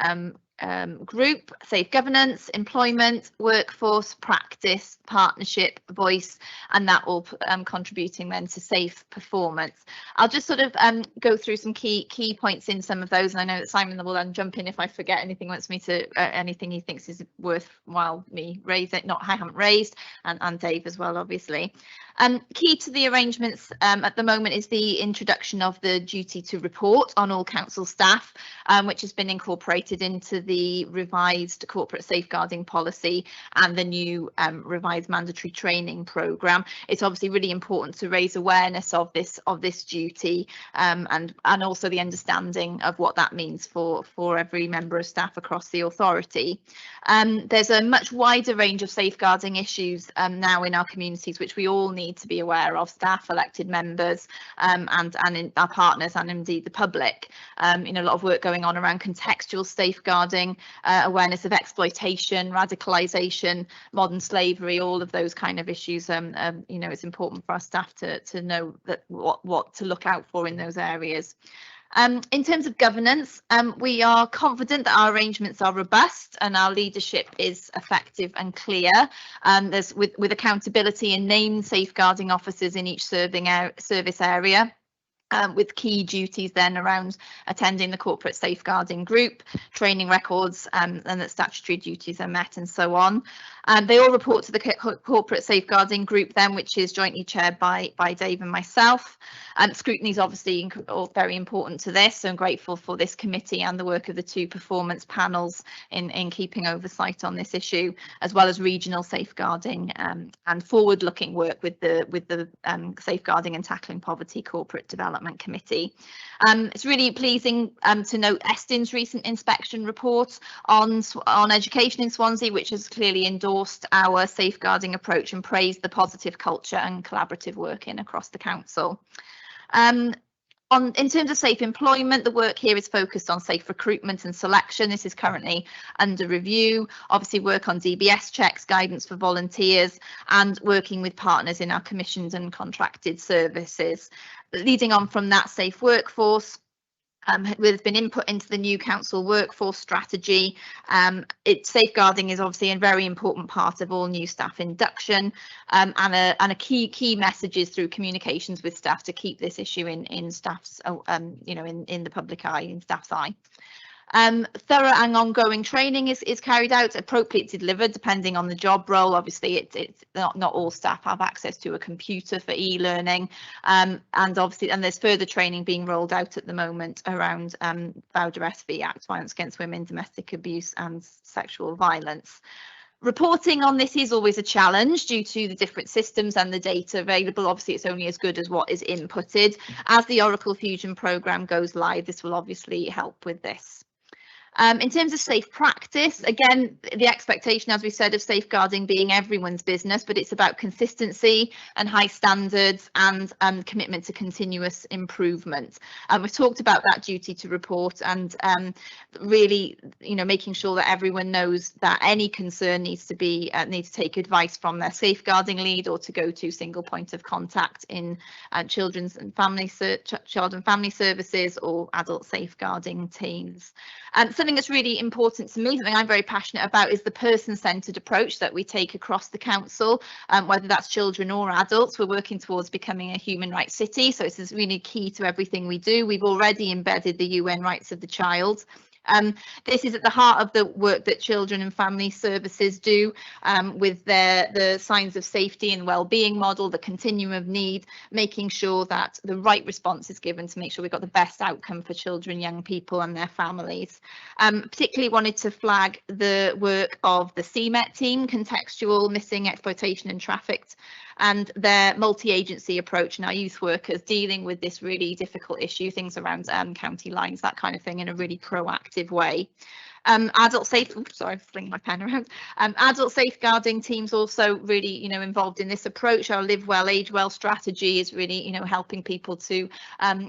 group: safe governance, employment, workforce, practice, partnership, voice, and that all contributing then to safe performance. I'll just sort of go through some key points in some of those, and I know that Simon will then jump in if I forget anything, wants me to anything he thinks is worthwhile me raise it, not I haven't raised, and Dave as well, obviously. Key to the arrangements at the moment is the introduction of the duty to report on all council staff, which has been incorporated into the revised corporate safeguarding policy and the new revised mandatory training programme. It's obviously really important to raise awareness of this duty, and also the understanding of what that means for every member of staff across the authority. There's a much wider range of safeguarding issues now in our communities, which we all need to be aware of: staff, elected members, and in our partners, and indeed the public. You know, a lot of work going on around contextual safeguarding, awareness of exploitation, radicalisation, modern slavery, all of those kind of issues. You know, it's important for our staff to know that what to look out for in those areas. In terms of governance, we are confident that our arrangements are robust and our leadership is effective and clear. There's with accountability and named safeguarding officers in each service area. With key duties then around attending the corporate safeguarding group, training records, and that statutory duties are met, and so on. They all report to the corporate safeguarding group then, which is jointly chaired by Dave and myself. Scrutiny is obviously very important to this, so I'm grateful for this committee and the work of the 2 performance panels in keeping oversight on this issue, as well as regional safeguarding and forward-looking work with the Safeguarding and Tackling Poverty Corporate Development Committee. It's really pleasing to note Estin's recent inspection report on education in Swansea, which has clearly endorsed our safeguarding approach and praised the positive culture and collaborative working across the council. In terms of safe employment, the work here is focused on safe recruitment and selection. This is currently under review. Obviously, work on DBS checks, guidance for volunteers, and working with partners in our commissioned and contracted services. Leading on from that, safe workforce. There's been input into the new council workforce strategy. Safeguarding is obviously a very important part of all new staff induction, and a key messages through communications with staff to keep this issue in staff's, you know, in the public eye, in staff's eye. Thorough and ongoing training is carried out, appropriately delivered depending on the job role. Obviously, it's not all staff have access to a computer for e-learning, and there's further training being rolled out at the moment around Bowder SV Act, violence against women, domestic abuse and sexual violence. Reporting on this is always a challenge due to the different systems and the data available. Obviously, it's only as good as what is inputted. As the Oracle Fusion programme goes live, this will obviously help with this. In terms of safe practice, again, the expectation, as we said, of safeguarding being everyone's business, but it's about consistency and high standards and commitment to continuous improvement. We've talked about that duty to report and really, you know, making sure that everyone knows that any concern needs to take advice from their safeguarding lead or to go to single point of contact in child and family services or adult safeguarding teams. Something that's really important to me, something I'm very passionate about, is the person-centred approach that we take across the council, whether that's children or adults. We're working towards becoming a human rights city, so this is really key to everything we do. We've already embedded the UN rights of the child This is at the heart of the work that Children and Family Services do with the signs of safety and well-being model, the continuum of need, making sure that the right response is given to make sure we've got the best outcome for children, young people and their families. Particularly wanted to flag the work of the CMET team, Contextual Missing, Exploitation and Trafficked, and their multi-agency approach and our youth workers dealing with this really difficult issue, things around county lines, that kind of thing, in a really proactive way. Adult safeguarding teams also really, involved in this approach. Our Live Well, Age Well strategy is really, helping people to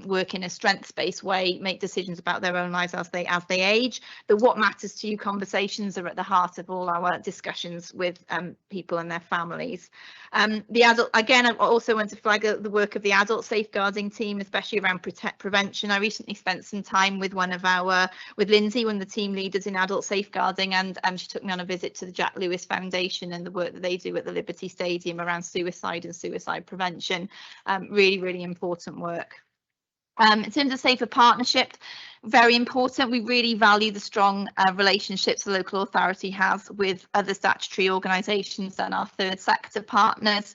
work in a strengths-based way, make decisions about their own lives as they age. The what matters to you conversations are at the heart of all our discussions with people and their families. The adult, again, I also want to flag the work of the adult safeguarding team, especially around prevention. I recently spent some time with with Lindsay, one of the team leaders in adult safeguarding, and she took me on a visit to the Jack Lewis Foundation and the work that they do at the Liberty Stadium around suicide and suicide prevention. Really, really important work. In terms of safer partnership, very important. We really value the strong relationships the local authority has with other statutory organisations and our third sector partners.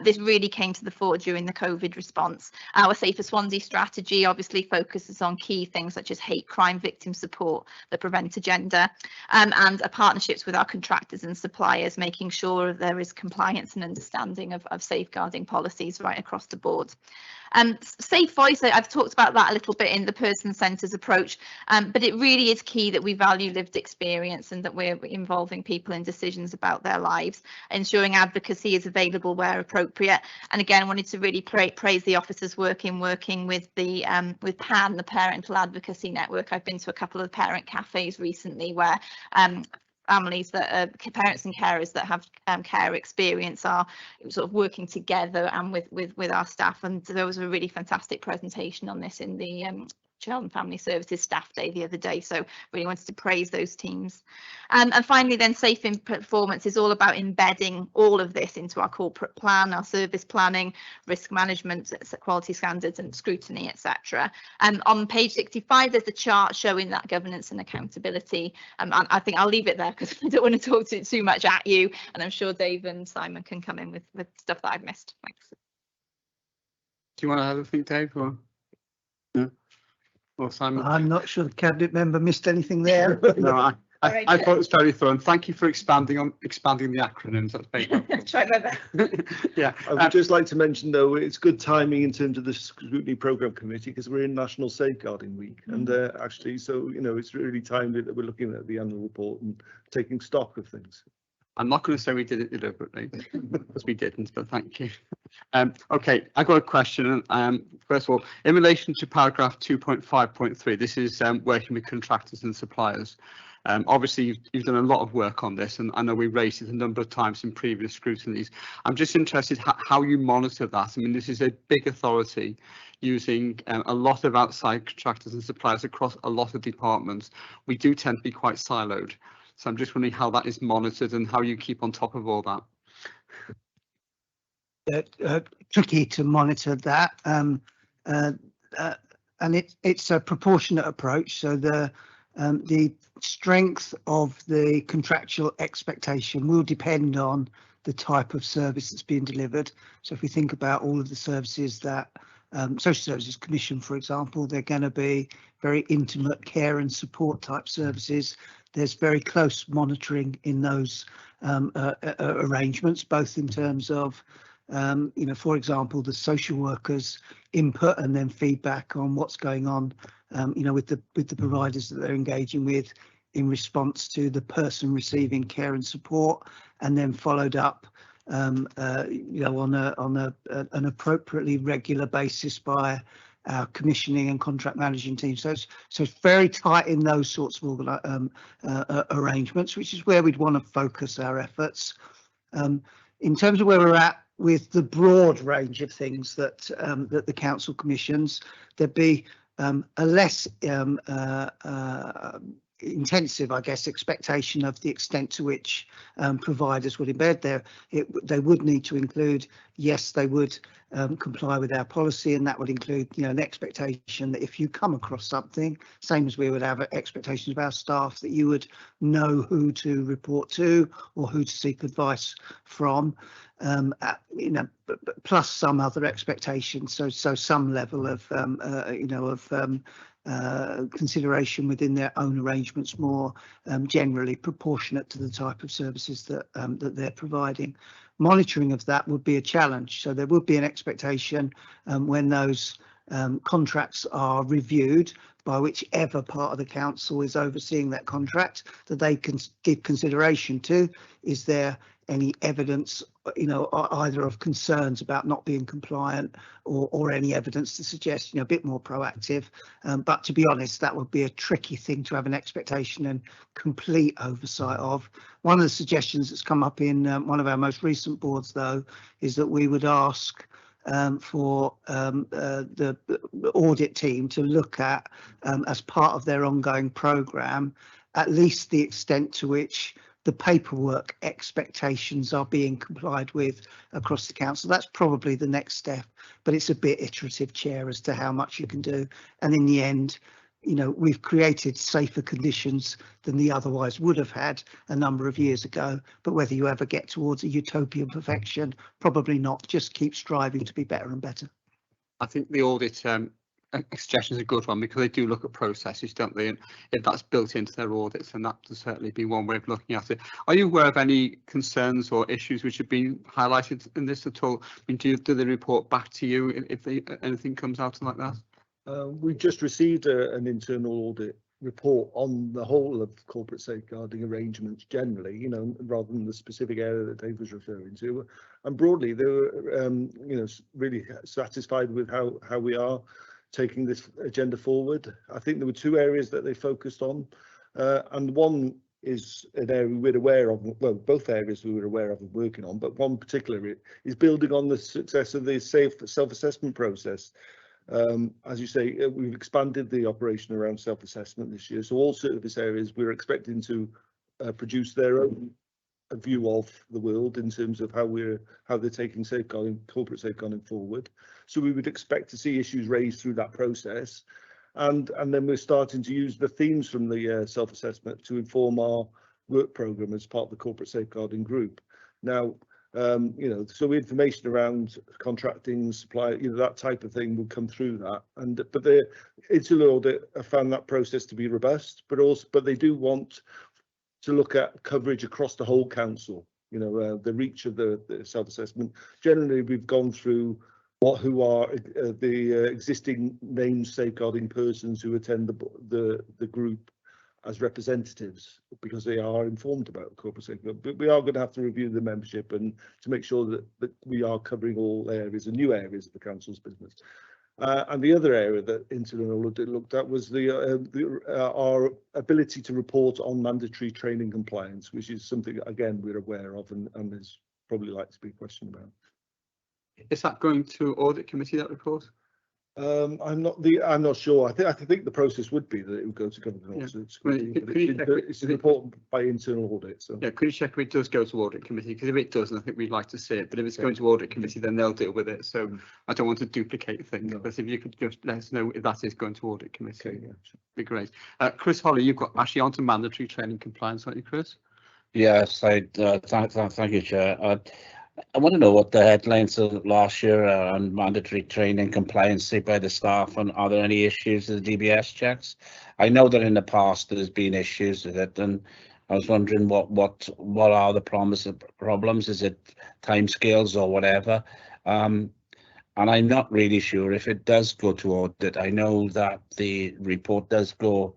This really came to the fore during the COVID response. Our Safer Swansea strategy obviously focuses on key things such as hate crime victim support, the Prevent agenda, and partnerships with our contractors and suppliers, making sure there is compliance and understanding of safeguarding policies right across the board. Safe voice, I've talked about that a little bit in the person-centred approach, but it really is key that we value lived experience and that we're involving people in decisions about their lives, ensuring advocacy is available where appropriate. And again, I wanted to really praise the officers working with the with PAN, the Parental Advocacy Network. I've been to a couple of parent cafes recently where families that are parents and carers that have care experience are sort of working together and with our staff, and there was a really fantastic presentation on this in the Child and Family Services Staff Day the other day, so really wanted to praise those teams. And finally then, safe in performance is all about embedding all of this into our corporate plan, our service planning, risk management, quality standards and scrutiny, etc. On page 65 there's a chart showing that governance and accountability, and I think I'll leave it there because I don't want to talk too much at you, and I'm sure Dave and Simon can come in with stuff that I've missed. Thanks. Do you want to have a think, Dave, or no? Or Simon? I'm not sure the cabinet member missed anything there. No, I thought it was very thorough, and thank you for expanding the acronyms. That's very helpful. Try my best. Yeah, I would just like to mention though, it's good timing in terms of the Scrutiny Programme Committee because we're in National Safeguarding Week, and actually, so it's really timely that we're looking at the annual report and taking stock of things. I'm not going to say we did it deliberately because we didn't, but thank you. OK, I've got a question. First of all, in relation to paragraph 2.5.3, this is working with contractors and suppliers. Obviously, you've done a lot of work on this, and I know we raised it a number of times in previous scrutinies. I'm just interested how you monitor that. I mean, this is a big authority using a lot of outside contractors and suppliers across a lot of departments. We do tend to be quite siloed. So I'm just wondering how that is monitored and how you keep on top of all that. Tricky to monitor that, and it's a proportionate approach. So the strength of the contractual expectation will depend on the type of service that's being delivered. So if we think about all of the services that Social Services Commission, for example, they're going to be very intimate care and support type services. There's very close monitoring in those arrangements, both in terms of, for example, the social workers' input and then feedback on what's going on, with the providers that they're engaging with in response to the person receiving care and support, and then followed up, on an appropriately regular basis by our commissioning and contract managing team. So it's very tight in those sorts of arrangements, which is where we'd want to focus our efforts. In terms of where we're at with the broad range of things that the council commissions, there'd be a less intensive, I guess, expectation of the extent to which providers would embed there. They would need to include, yes, they would comply with our policy, and that would include, you know, an expectation that if you come across something, same as we would have expectations of our staff, that you would know who to report to or who to seek advice from, you know, plus some other expectations. So some level of, you know, of consideration within their own arrangements, more generally proportionate to the type of services that that they're providing. Monitoring of that would be a challenge. So there would be an expectation when those contracts are reviewed by whichever part of the council is overseeing that contract, that they can give consideration to. Is there any evidence, you know, either of concerns about not being compliant, or any evidence to suggest, you know, a bit more proactive? But to be honest, that would be a tricky thing to have an expectation and complete oversight of. One of the suggestions that's come up in one of our most recent boards, though, is that we would ask for the audit team to look at, as part of their ongoing programme, at least the extent to which the paperwork expectations are being complied with across the council. That's probably the next step, but it's a bit iterative, Chair, as to how much you can do. And in the end, you know, we've created safer conditions than they otherwise would have had a number of years ago. But whether you ever get towards a utopian perfection, probably not. Just keep striving to be better and better. I think the audit suggestion is a good one, because they do look at processes, don't they? And if that's built into their audits, then that would certainly be one way of looking at it. Are you aware of any concerns or issues which have been highlighted in this at all? I mean, do they report back to you if anything comes out like that? We just received an internal audit report on the whole of corporate safeguarding arrangements generally, you know, rather than the specific area that Dave was referring to. And broadly, they were, you know, really satisfied with how we are taking this agenda forward. I think there were two areas that they focused on, and one is an area we're aware of, well, both areas we were aware of and working on, but one particular is building on the success of the self-assessment process. As you say, we've expanded the operation around self-assessment this year, so all service areas we're expecting to produce their own view of the world in terms of how they're taking corporate safeguarding forward. So we would expect to see issues raised through that process, and then we're starting to use the themes from the self-assessment to inform our work programme as part of the corporate safeguarding group. Now, you know, so information around contracting, supply, you know, that type of thing will come through that. But the internal audit have found that process to be robust, but they do want to look at coverage across the whole council. You know, the reach of the self-assessment. Generally, we've gone through who are the existing named safeguarding persons who attend the group as representatives, because they are informed about corporate safeguarding. But we are going to have to review the membership and to make sure that we are covering all areas and new areas of the council's business. And the other area that internal audit looked at was our ability to report on mandatory training compliance, which is something, again, we're aware of and there's probably like to be a question about. Is that going to audit committee, that report? I'm not sure. I think the process would be that it would go to government. Yeah. It's reported by internal audit. So yeah, could you check if it does go to audit committee? Because if it doesn't, I think we'd like to see it. But if it's going to audit committee, then they'll deal with it. So I don't want to duplicate things. But if you could just let us know if that is going to audit committee, okay, yeah, be great. Chris Holly, you've got actually onto mandatory training compliance, aren't you, Chris? Yes, thank you, Chair. I want to know what the headlines of last year on mandatory training compliance by the staff, and are there any issues with the DBS checks? I know that in the past there's been issues with it, and I was wondering what are the problems? Is it timescales or whatever? And I'm not really sure if it does go to audit. I know that the report does go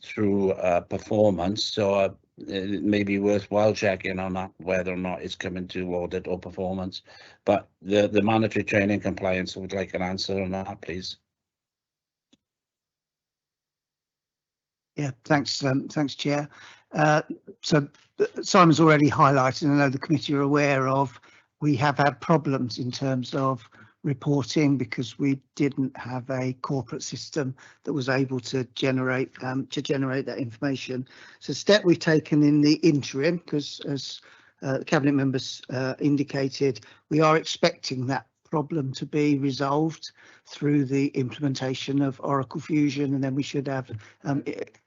through performance, so it may be worthwhile checking on that, whether or not it's coming to audit or performance. But the mandatory training compliance, I would like an answer on that, please. Yeah, thanks, Chair. So Simon's already highlighted, I know the committee are aware of, we have had problems in terms of reporting because we didn't have a corporate system that was able to generate that information. So a step we've taken in the interim, because as the cabinet members indicated, we are expecting that problem to be resolved through the implementation of Oracle Fusion, and then we should have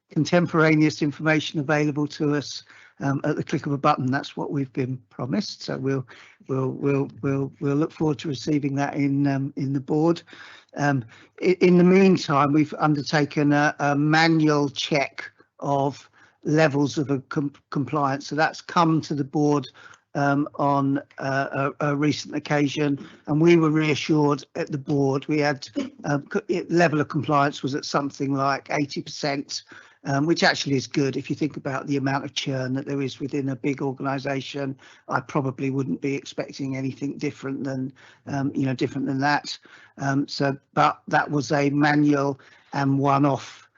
contemporaneous information available to us at the click of a button. That's what we've been promised. So we'll look forward to receiving that in the board. In the meantime, we've undertaken a manual check of levels of compliance. So that's come to the board on a recent occasion, and we were reassured at the board. We had level of compliance was at something like 80%, which actually is good. If you think about the amount of churn that there is within a big organisation, I probably wouldn't be expecting anything different than that. But that was a manual and one-off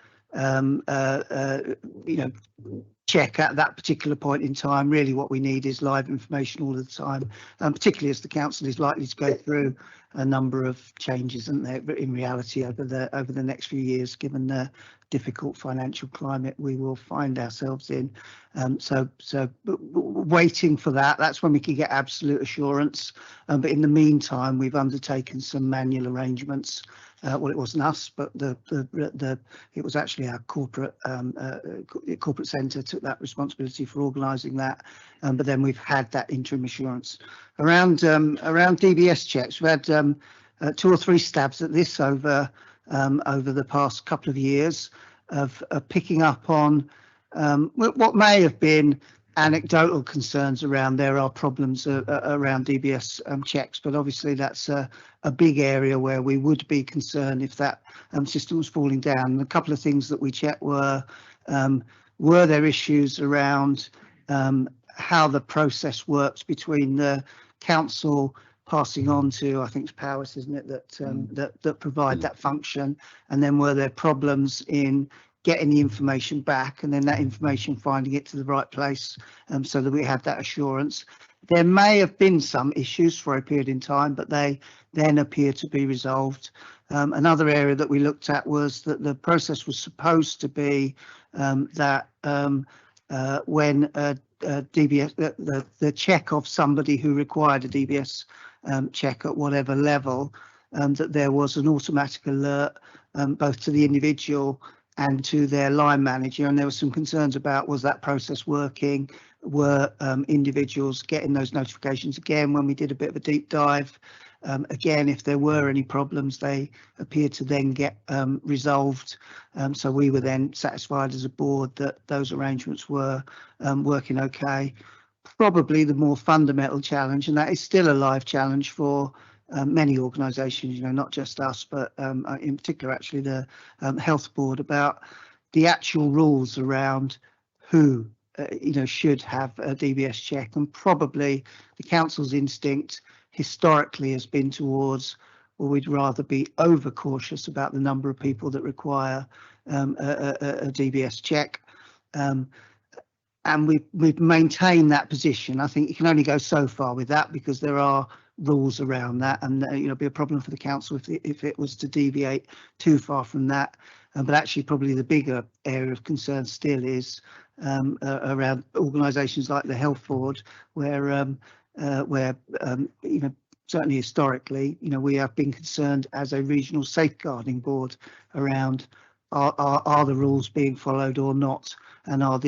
check at that particular point in time. Really what we need is live information all the time, particularly as the council is likely to go through a number of changes, isn't there, in reality over the next few years, given the difficult financial climate we will find ourselves in. So waiting for that's when we can get absolute assurance. But in the meantime, we've undertaken some manual arrangements. Well, it wasn't us, but it was actually our corporate centre took that responsibility for organising that. But then we've had that interim assurance around DBS checks. We've had 2 or 3 stabs at this over the past couple of years of picking up on what may have been anecdotal concerns around there are problems around DBS checks, but obviously that's a big area where we would be concerned if that system was falling down. And a couple of things that we checked were there issues around how the process works between the council passing on to, I think it's Powers, isn't it, that provide that function, and then were there problems in getting the information back and then that information finding it to the right place, so that we had that assurance. There may have been some issues for a period in time, but they then appear to be resolved. Another area that we looked at was that the process was supposed to be that when DBS, the check of somebody who required a DBS check at whatever level, that there was an automatic alert both to the individual and to their line manager, and there were some concerns about, was that process working, were individuals getting those notifications again when we did a bit of a deep dive. Again, if there were any problems, they appeared to then get resolved, so we were then satisfied as a board that those arrangements were working okay. Probably the more fundamental challenge, and that is still a live challenge for many organisations, not just us, but in particular actually the health board, about the actual rules around who should have a DBS check. And probably the council's instinct historically has been towards, well, we'd rather be over cautious about the number of people that require a DBS check. And we've maintained that position. I think you can only go so far with that, because there are rules around that, and be a problem for the council if it was to deviate too far from that. But actually, probably the bigger area of concern still is around organisations like the Health Board, where certainly historically, we have been concerned as a regional safeguarding board around are the rules being followed or not, and are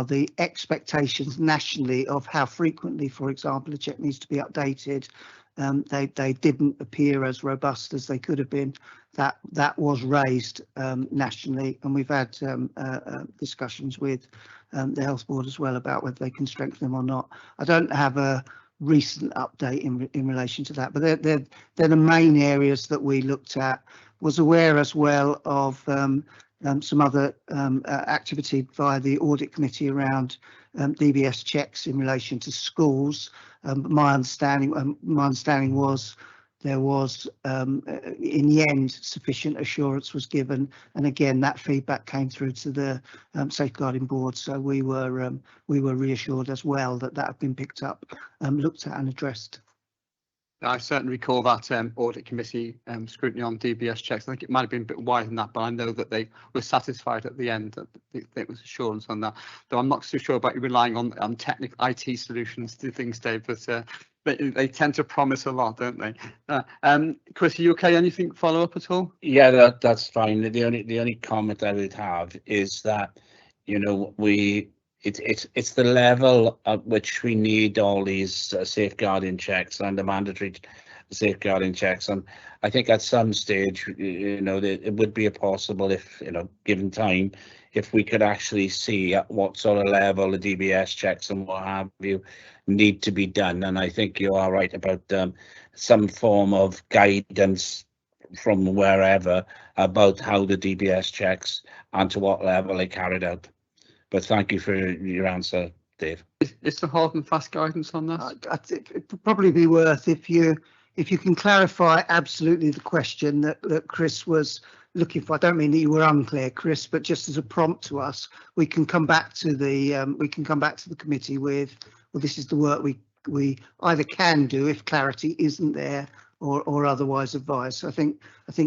the expectations nationally of how frequently, for example, a check needs to be updated. They didn't appear as robust as they could have been. That was raised nationally, and we've had discussions with the Health Board as well about whether they can strengthen them or not. I don't have a recent update in relation to that, but they're the main areas that we looked at. Was aware as well of some other activity via the audit committee around DBS checks in relation to schools. My understanding was there was in the end sufficient assurance was given, and again that feedback came through to the safeguarding board, so we were reassured as well that had been picked up, looked at and addressed. I certainly recall that audit committee scrutiny on DBS checks. I think it might have been a bit wider than that, but I know that they were satisfied at the end that there was assurance on that. Though I'm not so sure about you relying on technical IT solutions to things, Dave, but they tend to promise a lot, don't they? Chris, are you okay? Anything follow up at all? Yeah, that's fine. The only comment I would have is that, you know, it's the level at which we need all these safeguarding checks and the mandatory safeguarding checks. And I think at some stage, you know, it would be possible, if, you know, given time, if we could actually see at what sort of level the DBS checks and what have you need to be done. And I think you are right about some form of guidance from wherever about how the DBS checks and to what level they carried out. But thank you for your answer, Dave. Is there hard and fast guidance on this? It would probably be worth if you can clarify absolutely the question that Chris was looking for. I don't mean that you were unclear, Chris, but just as a prompt to us, we can come back to the committee with, well, this is the work we either can do if clarity isn't there, or otherwise advise. So I think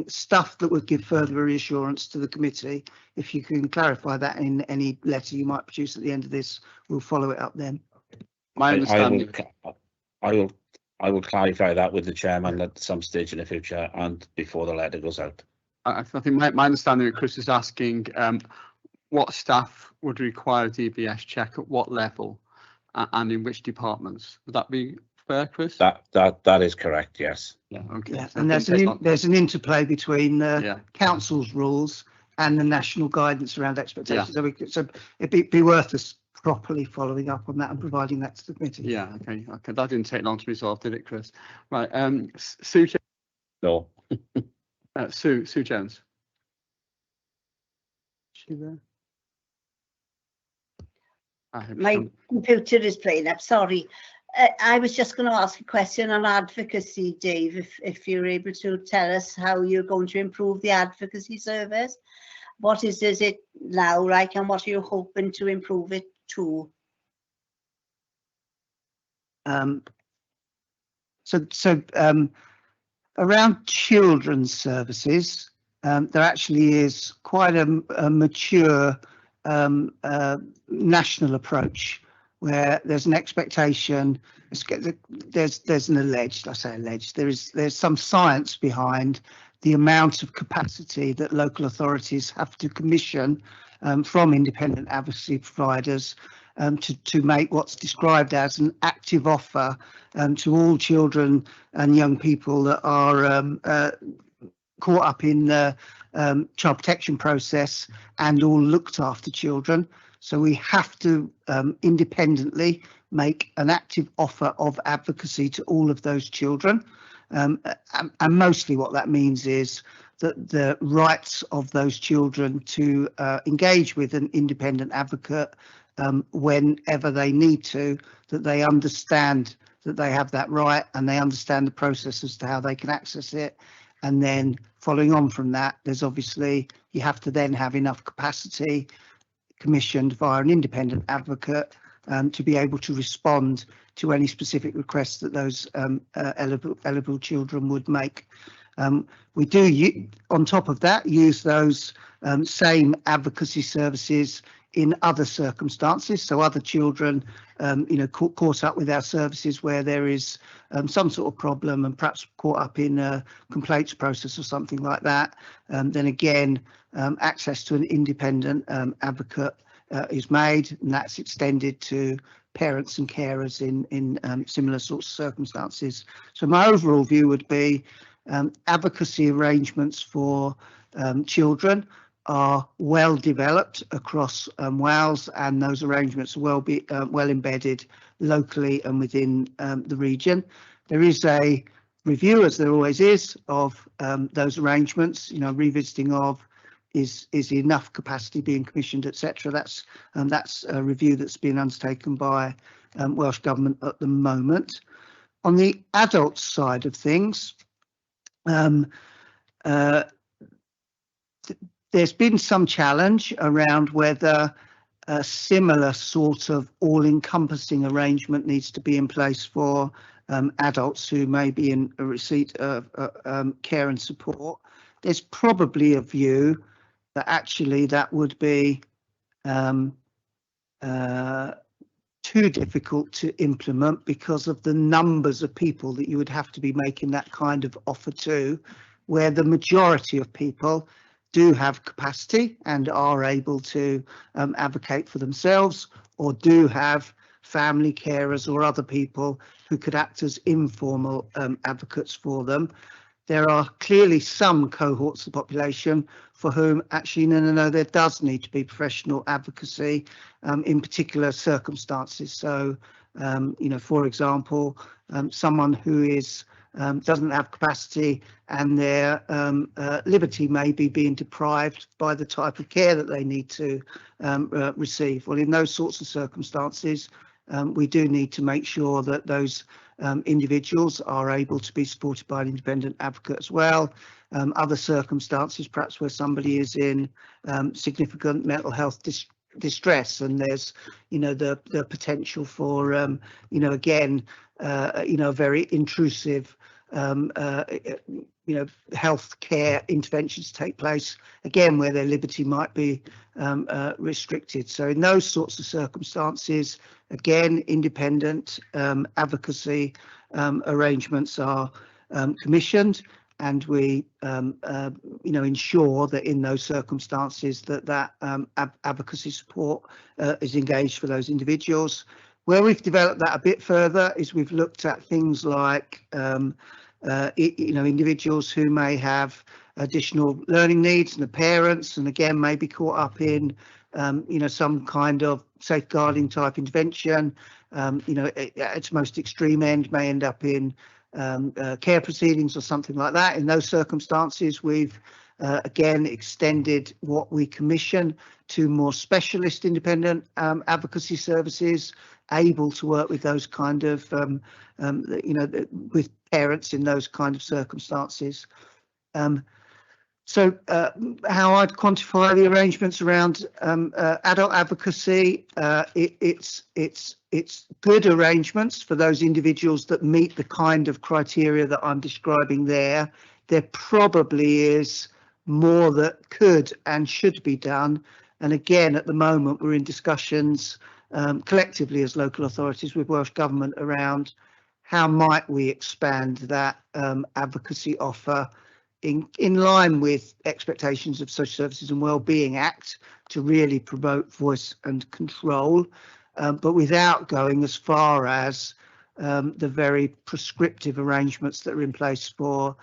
stuff that would give further reassurance to the committee, if you can clarify that in any letter you might produce at the end of this, we'll follow it up then. My understanding. I will clarify that with the chairman at some stage in the future and before the letter goes out. I think my understanding that Chris is asking what staff would require a DBS check at what level and in which departments. Would that be fair, Chris? That is correct, yes. Yeah, okay. Yeah, So and there's an interplay between council's rules and the national guidance around expectations. Yeah. So it'd be worth us properly following up on that and providing that to the committee. Yeah, okay. That didn't take long to resolve, did it, Chris? Right, Sue. No. Sue Jones. Is she there? My computer is playing up, sorry. I was just going to ask a question on advocacy, Dave, if you're able to tell us how you're going to improve the advocacy service. What is it now like, and what are you hoping to improve it to? Around children's services, there actually is quite a mature national approach where there's an expectation. There's an alleged, I say alleged, there's some science behind the amount of capacity that local authorities have to commission from independent advocacy providers to make what's described as an active offer to all children and young people that are caught up in the child protection process and all looked after children. So we have to independently make an active offer of advocacy to all of those children. And mostly what that means is that the rights of those children to engage with an independent advocate whenever they need to, that they understand that they have that right and they understand the process as to how they can access it. And then following on from that, there's obviously, you have to then have enough capacity commissioned via an independent advocate to be able to respond to any specific requests that those eligible children would make. We do, on top of that, use those same advocacy services in other circumstances. So other children, caught up with our services where there is some sort of problem and perhaps caught up in a complaints process or something like that. Then again, access to an independent advocate is made, and that's extended to parents and carers in similar sorts of circumstances. So my overall view would be advocacy arrangements for children are well developed across Wales, and those arrangements will well embedded locally and within the region. There is a review, as there always is, of those arrangements, revisiting of is enough capacity being commissioned, etc. That's a review that's been undertaken by Welsh Government at the moment. On the adult side of things, there's been some challenge around whether a similar sort of all-encompassing arrangement needs to be in place for adults who may be in a receipt of care and support. There's probably a view that actually that would be too difficult to implement because of the numbers of people that you would have to be making that kind of offer to, where the majority of people do have capacity and are able to advocate for themselves, or do have family carers or other people who could act as informal advocates for them. There are clearly some cohorts of the population for whom actually, no, there does need to be professional advocacy in particular circumstances. So, for example, someone who is doesn't have capacity and their liberty may be being deprived by the type of care that they need to receive. Well, in those sorts of circumstances, we do need to make sure that those individuals are able to be supported by an independent advocate as well. Other circumstances, perhaps where somebody is in significant mental health distress, and there's the potential for again a very intrusive health care interventions take place, again where their liberty might be restricted. So in those sorts of circumstances, again, independent advocacy arrangements are commissioned, and we ensure that in those circumstances that advocacy support is engaged for those individuals. Where we've developed that a bit further is we've looked at things like individuals who may have additional learning needs, and the parents, and again may be caught up in some kind of safeguarding type intervention. At its most extreme end may end up in care proceedings or something like that. In those circumstances, we've again extended what we commission to more specialist independent advocacy services, able to work with those kind of with parents in those kind of circumstances. So how I'd quantify the arrangements around adult advocacy, it's good arrangements for those individuals that meet the kind of criteria that I'm describing there. There probably is more that could and should be done. And again, at the moment, we're in discussions collectively as local authorities with Welsh Government around how might we expand that advocacy offer in line with expectations of Social Services and Wellbeing Act to really promote voice and control, but without going as far as the very prescriptive arrangements that are in place for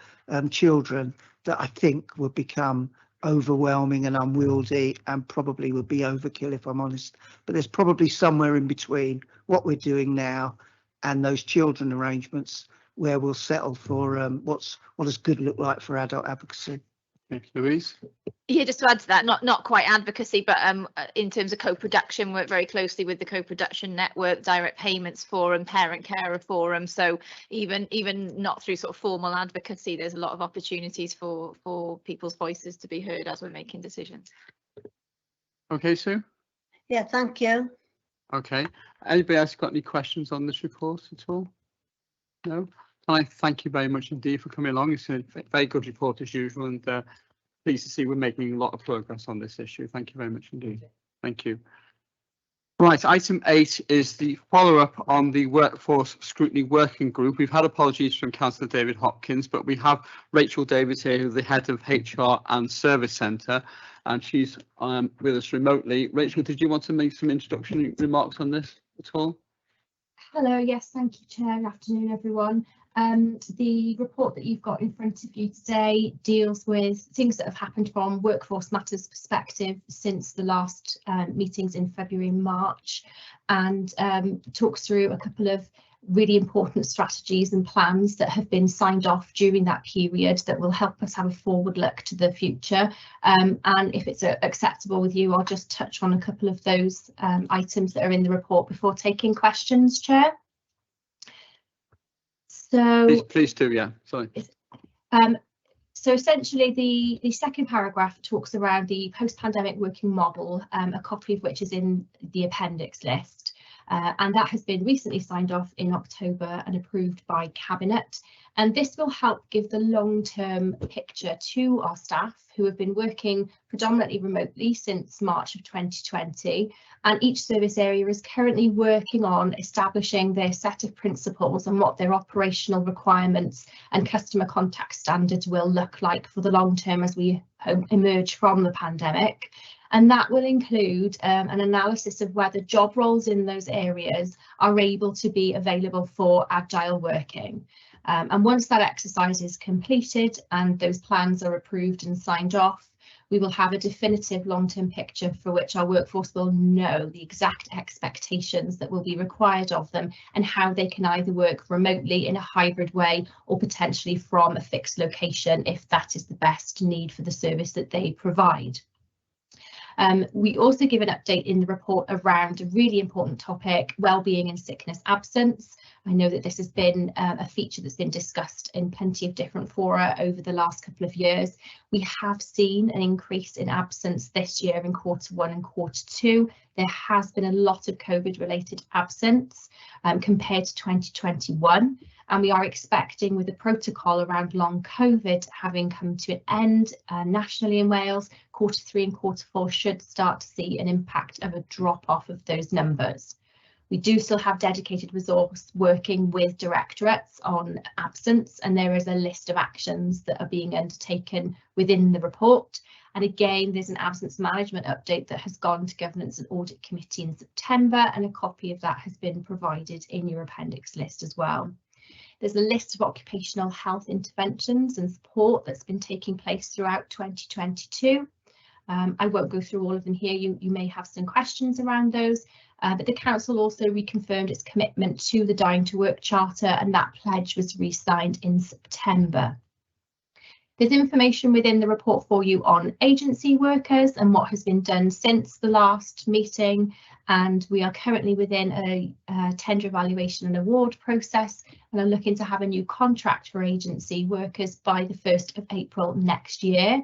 children that I think would become overwhelming and unwieldy and probably would be overkill, if I'm honest. But there's probably somewhere in between what we're doing now and those children arrangements where we'll settle for what does good look like for adult advocacy. Thanks, Louise. Yeah, just to add to that, not quite advocacy, but in terms of co-production, work very closely with the co-production network, direct payments forum, parent carer forum. So even not through sort of formal advocacy, there's a lot of opportunities for people's voices to be heard as we're making decisions. Okay, Sue. Yeah, thank you. Okay. Anybody else got any questions on this report at all? No. I thank you very much indeed for coming along. It's a very good report as usual, and pleased to see we're making a lot of progress on this issue. Thank you very much indeed. Thank you. Right, item 8 is the follow-up on the Workforce Scrutiny Working Group. We've had apologies from Councillor David Hopkins, but we have Rachel Davies here, who's the head of HR and Service Centre, and she's with us remotely. Rachel, did you want to make some introductory remarks on this at all? Hello, yes, thank you, Chair. Good afternoon, everyone. The report that you've got in front of you today deals with things that have happened from Workforce Matters perspective since the last meetings in February and March, and talks through a couple of really important strategies and plans that have been signed off during that period that will help us have a forward look to the future. And if it's acceptable with you, I'll just touch on a couple of those items that are in the report before taking questions, Chair. So please do, yeah, sorry. So essentially the second paragraph talks around the post-pandemic working model, a copy of which is in the appendix list. and that has been recently signed off in October and approved by Cabinet. And this will help give the long-term picture to our staff who have been working predominantly remotely since March of 2020. And each service area is currently working on establishing their set of principles and what their operational requirements and customer contact standards will look like for the long term as we emerge from the pandemic. And that will include an analysis of whether job roles in those areas are able to be available for agile working. And once that exercise is completed and those plans are approved and signed off, we will have a definitive long-term picture for which our workforce will know the exact expectations that will be required of them and how they can either work remotely in a hybrid way or potentially from a fixed location if that is the best need for the service that they provide. We also give an update in the report around a really important topic, wellbeing and sickness absence. I know that this has been a feature that's been discussed in plenty of different fora over the last couple of years. We have seen an increase in absence this year in Q1 and Q2. There has been a lot of COVID-related absence compared to 2021. And we are expecting, with the protocol around long COVID having come to an end nationally in Wales, Q3 and Q4 should start to see an impact of a drop off of those numbers. We do still have dedicated resource working with directorates on absence, and there is a list of actions that are being undertaken within the report. And again, there's an absence management update that has gone to Governance and Audit Committee in September, and a copy of that has been provided in your appendix list as well. There's a list of occupational health interventions and support that's been taking place throughout 2022. I won't go through all of them here. You may have some questions around those, but the council also reconfirmed its commitment to the Dying to Work Charter, and that pledge was re-signed in September. There's information within the report for you on agency workers and what has been done since the last meeting, and we are currently within a tender evaluation and award process and are looking to have a new contract for agency workers by the 1st of April next year.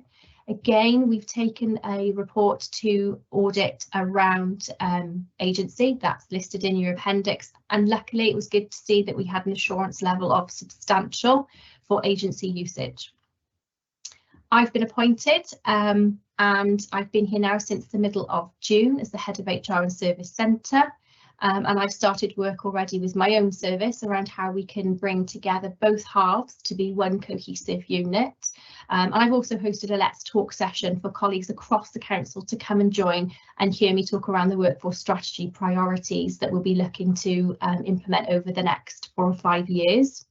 Again, we've taken a report to audit around agency that's listed in your appendix, and luckily it was good to see that we had an assurance level of substantial for agency usage. I've been appointed and I've been here now since the middle of June as the head of HR and Service Centre. And I've started work already with my own service around how we can bring together both halves to be one cohesive unit. And I've also hosted a Let's Talk session for colleagues across the council to come and join and hear me talk around the workforce strategy priorities that we'll be looking to implement over the next 4 or 5 years.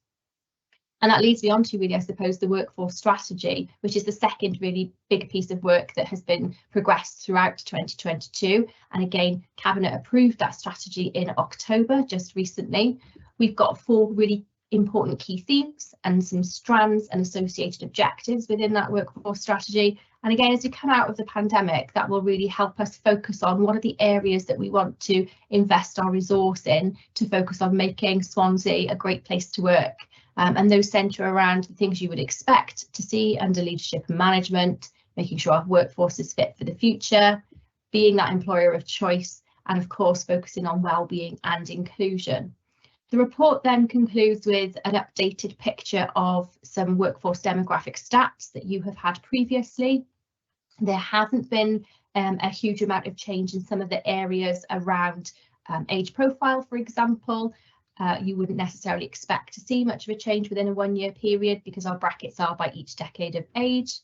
And that leads me on to really, I suppose, the workforce strategy, which is the second really big piece of work that has been progressed throughout 2022. And again, Cabinet approved that strategy in October, just recently. We've got 4 really important key themes and some strands and associated objectives within that workforce strategy. And again, as we come out of the pandemic, that will really help us focus on what are the areas that we want to invest our resource in to focus on making Swansea a great place to work. And those centre around the things you would expect to see under leadership and management, making sure our workforce is fit for the future, being that employer of choice, and of course focusing on well-being and inclusion. The report then concludes with an updated picture of some workforce demographic stats that you have had previously. There hasn't been a huge amount of change in some of the areas around age profile, for example. You wouldn't necessarily expect to see much of a change within a 1-year period because our brackets are by each decade of age.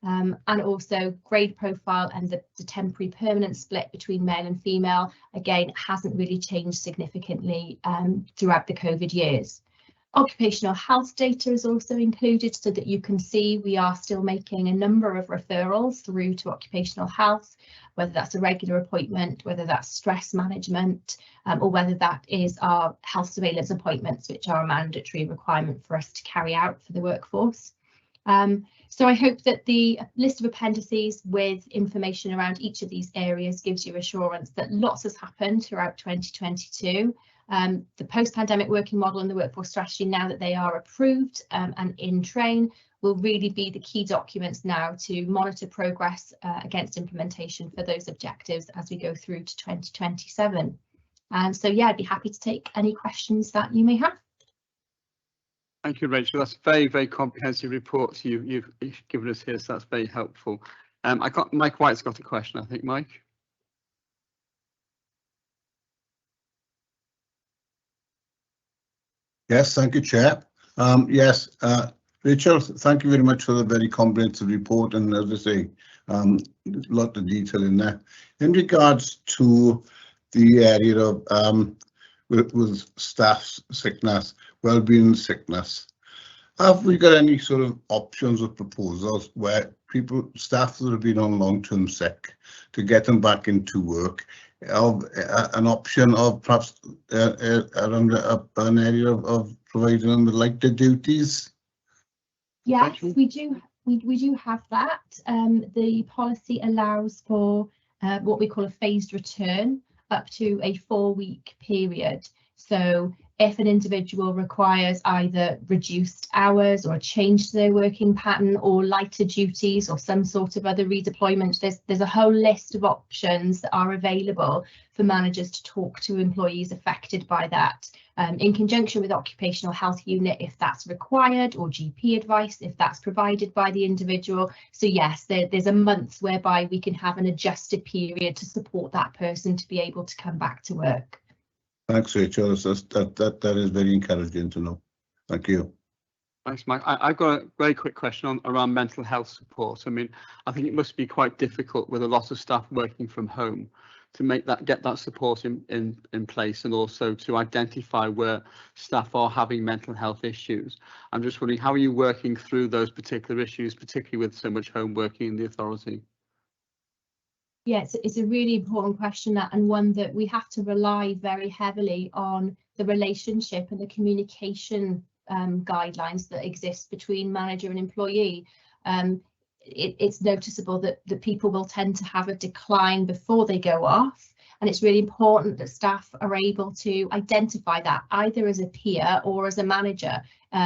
And also grade profile and the temporary permanent split between male and female, again, hasn't really changed significantly throughout the COVID years. Occupational health data is also included so that you can see we are still making a number of referrals through to occupational health, whether that's a regular appointment, whether that's stress management, or whether that is our health surveillance appointments, which are a mandatory requirement for us to carry out for the workforce. So I hope that the list of appendices with information around each of these areas gives you assurance that lots has happened throughout 2022. The post-pandemic working model and the workforce strategy, now that they are approved and in train, will really be the key documents now to monitor progress against implementation for those objectives as we go through to 2027. And so yeah, I'd be happy to take any questions that you may have. Thank you, Rachel. That's a very, very comprehensive report you've given us here, so that's very helpful. I got Mike White's got a question, I think, Mike. Yes, thank you, Chair. Yes, Rachel, thank you very much for the very comprehensive report, and as I say, a lot of detail in there. In regards to the area of with staff sickness, well-being sickness, have we got any sort of options or proposals where staff that have been on long-term sick, to get them back into work, of an option of perhaps around an area of providing them with lighter duties? Yes, we do. We do have that. The policy allows for what we call a phased return up to a 4-week period. So if an individual requires either reduced hours or a change to their working pattern or lighter duties or some sort of other redeployment, there's a whole list of options that are available for managers to talk to employees affected by that, in conjunction with occupational health unit if that's required, or GP advice if that's provided by the individual. So yes, there's a month whereby we can have an adjusted period to support that person to be able to come back to work. Thanks, Rachel. That is very encouraging to know. Thank you. Thanks, Mike. I've got a very quick question around mental health support. I mean, I think it must be quite difficult with a lot of staff working from home to get that support in place, and also to identify where staff are having mental health issues. I'm just wondering, how are you working through those particular issues, particularly with so much home working in the authority? Yeah, it's a really important question, and one that we have to rely very heavily on the relationship and the communication guidelines that exist between manager and employee. It's noticeable that people will tend to have a decline before they go off, and it's really important that staff are able to identify that either as a peer or as a manager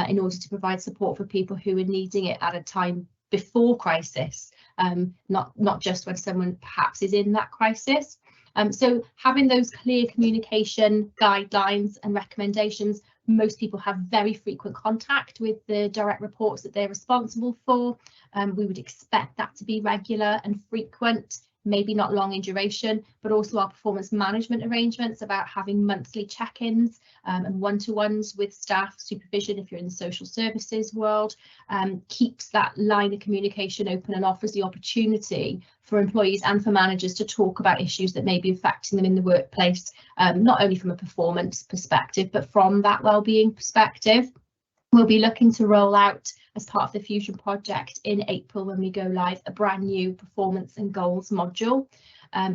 in order to provide support for people who are needing it at a time before crisis, not just when someone perhaps is in that crisis. So having those clear communication guidelines and recommendations, most people have very frequent contact with the direct reports that they're responsible for. We would expect that to be regular and frequent, maybe not long in duration, but also our performance management arrangements about having monthly check-ins and one-to-ones with staff supervision if you're in the social services world, keeps that line of communication open and offers the opportunity for employees and for managers to talk about issues that may be affecting them in the workplace, not only from a performance perspective, but from that wellbeing perspective. We'll be looking to roll out, as part of the Fusion project in April when we go live, a brand new performance and goals module,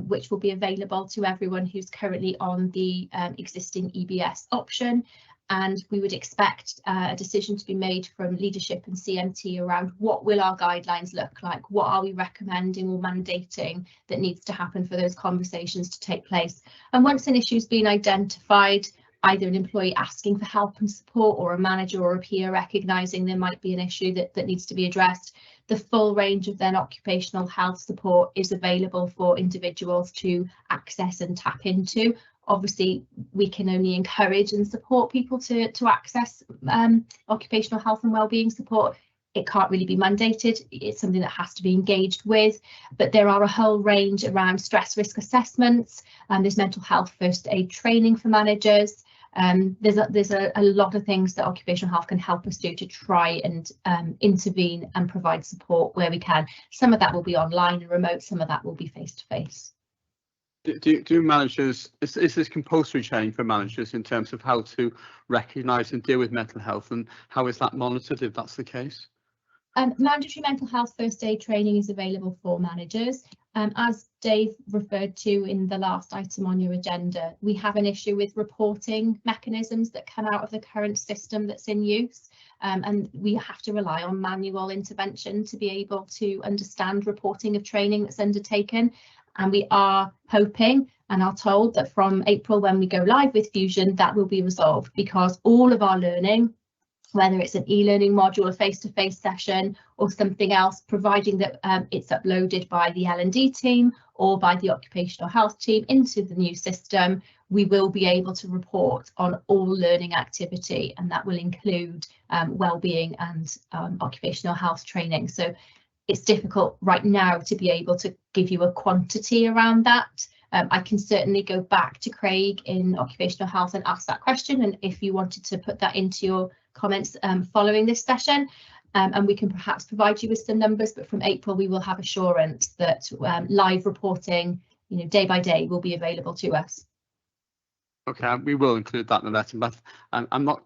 which will be available to everyone who's currently on the existing EBS option. And we would expect a decision to be made from leadership and CMT around what will our guidelines look like, what are we recommending or mandating that needs to happen for those conversations to take place. And once an issue's been identified, either an employee asking for help and support or a manager or a peer recognising there might be an issue that needs to be addressed, the full range of then occupational health support is available for individuals to access and tap into. Obviously, we can only encourage and support people to access occupational health and wellbeing support. It can't really be mandated. It's something that has to be engaged with, but there are a whole range around stress risk assessments, and there's mental health first aid training for managers. There's a lot of things that occupational health can help us do to try and intervene and provide support where we can. Some of that will be online and remote, some of that will be face to face. Do managers, is this compulsory training for managers in terms of how to recognise and deal with mental health, and how is that monitored if that's the case? Mandatory mental health first aid training is available for managers. As Dave referred to in the last item on your agenda, we have an issue with reporting mechanisms that come out of the current system that's in use, and we have to rely on manual intervention to be able to understand reporting of training that's undertaken. And we are hoping and are told that from April, when we go live with Fusion, that will be resolved, because all of our learning, whether it's an e-learning module, a face-to-face session or something else, providing that it's uploaded by the L&D team or by the occupational health team into the new system, we will be able to report on all learning activity, and that will include wellbeing and occupational health training. So it's difficult right now to be able to give you a quantity around that. I can certainly go back to Craig in occupational health and ask that question, and if you wanted to put that into your comments following this session, and we can perhaps provide you with some numbers, but from April we will have assurance that live reporting, day by day, will be available to us. Okay, we will include that in the letter, but I'm not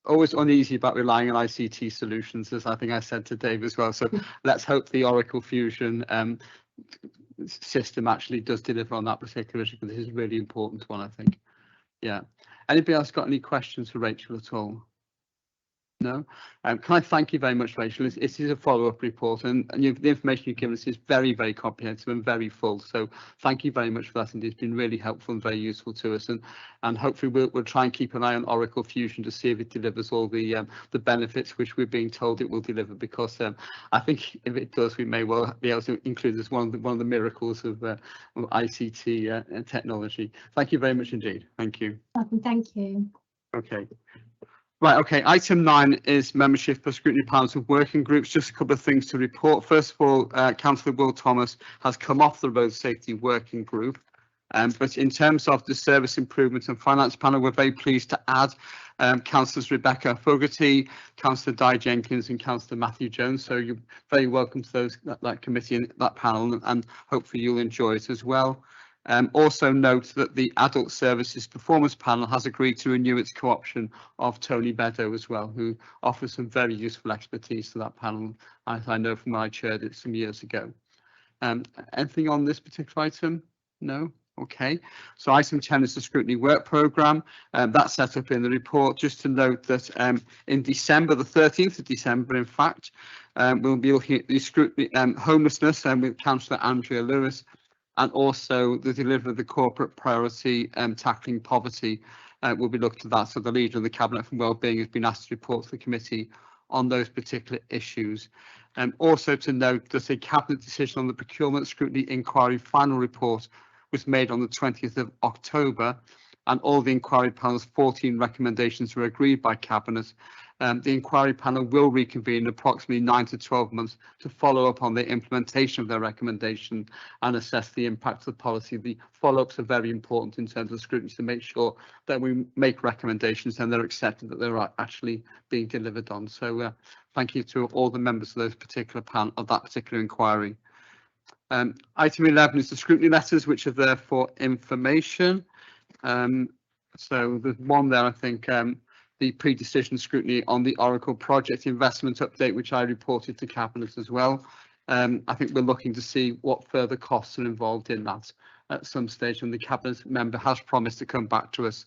always uneasy about relying on ICT solutions, as I think I said to Dave as well. So let's hope the Oracle Fusion system actually does deliver on that particular issue, because this is a really important one, I think. Yeah. Anybody else got any questions for Rachel at all? No. Can I thank you very much, Rachel? It is a follow-up report, and the information you've given us is very, very comprehensive and very full. So thank you very much for that, and it's been really helpful and very useful to us. And hopefully we'll try and keep an eye on Oracle Fusion to see if it delivers all the benefits which we're being told it will deliver. Because I think if it does, we may well be able to include this one of the miracles of ICT technology. Thank you very much indeed. Thank you. Thank you. Okay. Right, okay, item 9 is membership for scrutiny panels and working groups. Just a couple of things to report. First of all, Councillor Will Thomas has come off the road safety working group. But in terms of the service improvement and finance panel, we're very pleased to add Councillors Rebecca Fogarty, Councillor Di Jenkins and Councillor Matthew Jones. So you're very welcome to that committee and that panel, and hopefully you'll enjoy it as well. Also note that the Adult Services Performance Panel has agreed to renew its co-option of Tony Beddoe as well, who offers some very useful expertise to that panel, as I know from when I chaired it some years ago. Anything on this particular item? No? Okay. So item 10 is the Scrutiny Work Programme. That's set up in the report. Just to note that in December, the 13th of December, in fact, we'll be looking at the scrutiny homelessness with Councillor Andrea Lewis, and also the delivery of the corporate priority tackling poverty will be looked at that. So the leader of the Cabinet for Wellbeing has been asked to report to the committee on those particular issues. Also to note that a Cabinet decision on the procurement scrutiny inquiry final report was made on the 20th of October, and all the inquiry panel's 14 recommendations were agreed by Cabinet. The inquiry panel will reconvene in approximately 9 to 12 months to follow up on the implementation of their recommendation and assess the impact of the policy. The follow-ups are very important in terms of scrutiny to make sure that we make recommendations and they're accepted, that they're actually being delivered on. So thank you to all the members of those particular panel of that particular inquiry. Item 11 is the scrutiny letters, which are there for information. So there's one there, I think, the pre-decision scrutiny on the Oracle project investment update, which I reported to Cabinet as well. I think we're looking to see what further costs are involved in that at some stage, and the Cabinet member has promised to come back to us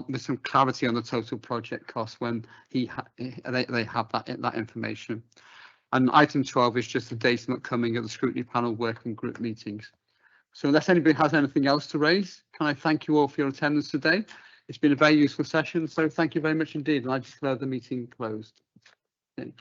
with some clarity on the total project cost when they have that information. And item 12 is just the date and upcoming of the scrutiny panel working group meetings. So unless anybody has anything else to raise, can I thank you all for your attendance today? It's been a very useful session, so thank you very much indeed, and I declare the meeting closed. Okay.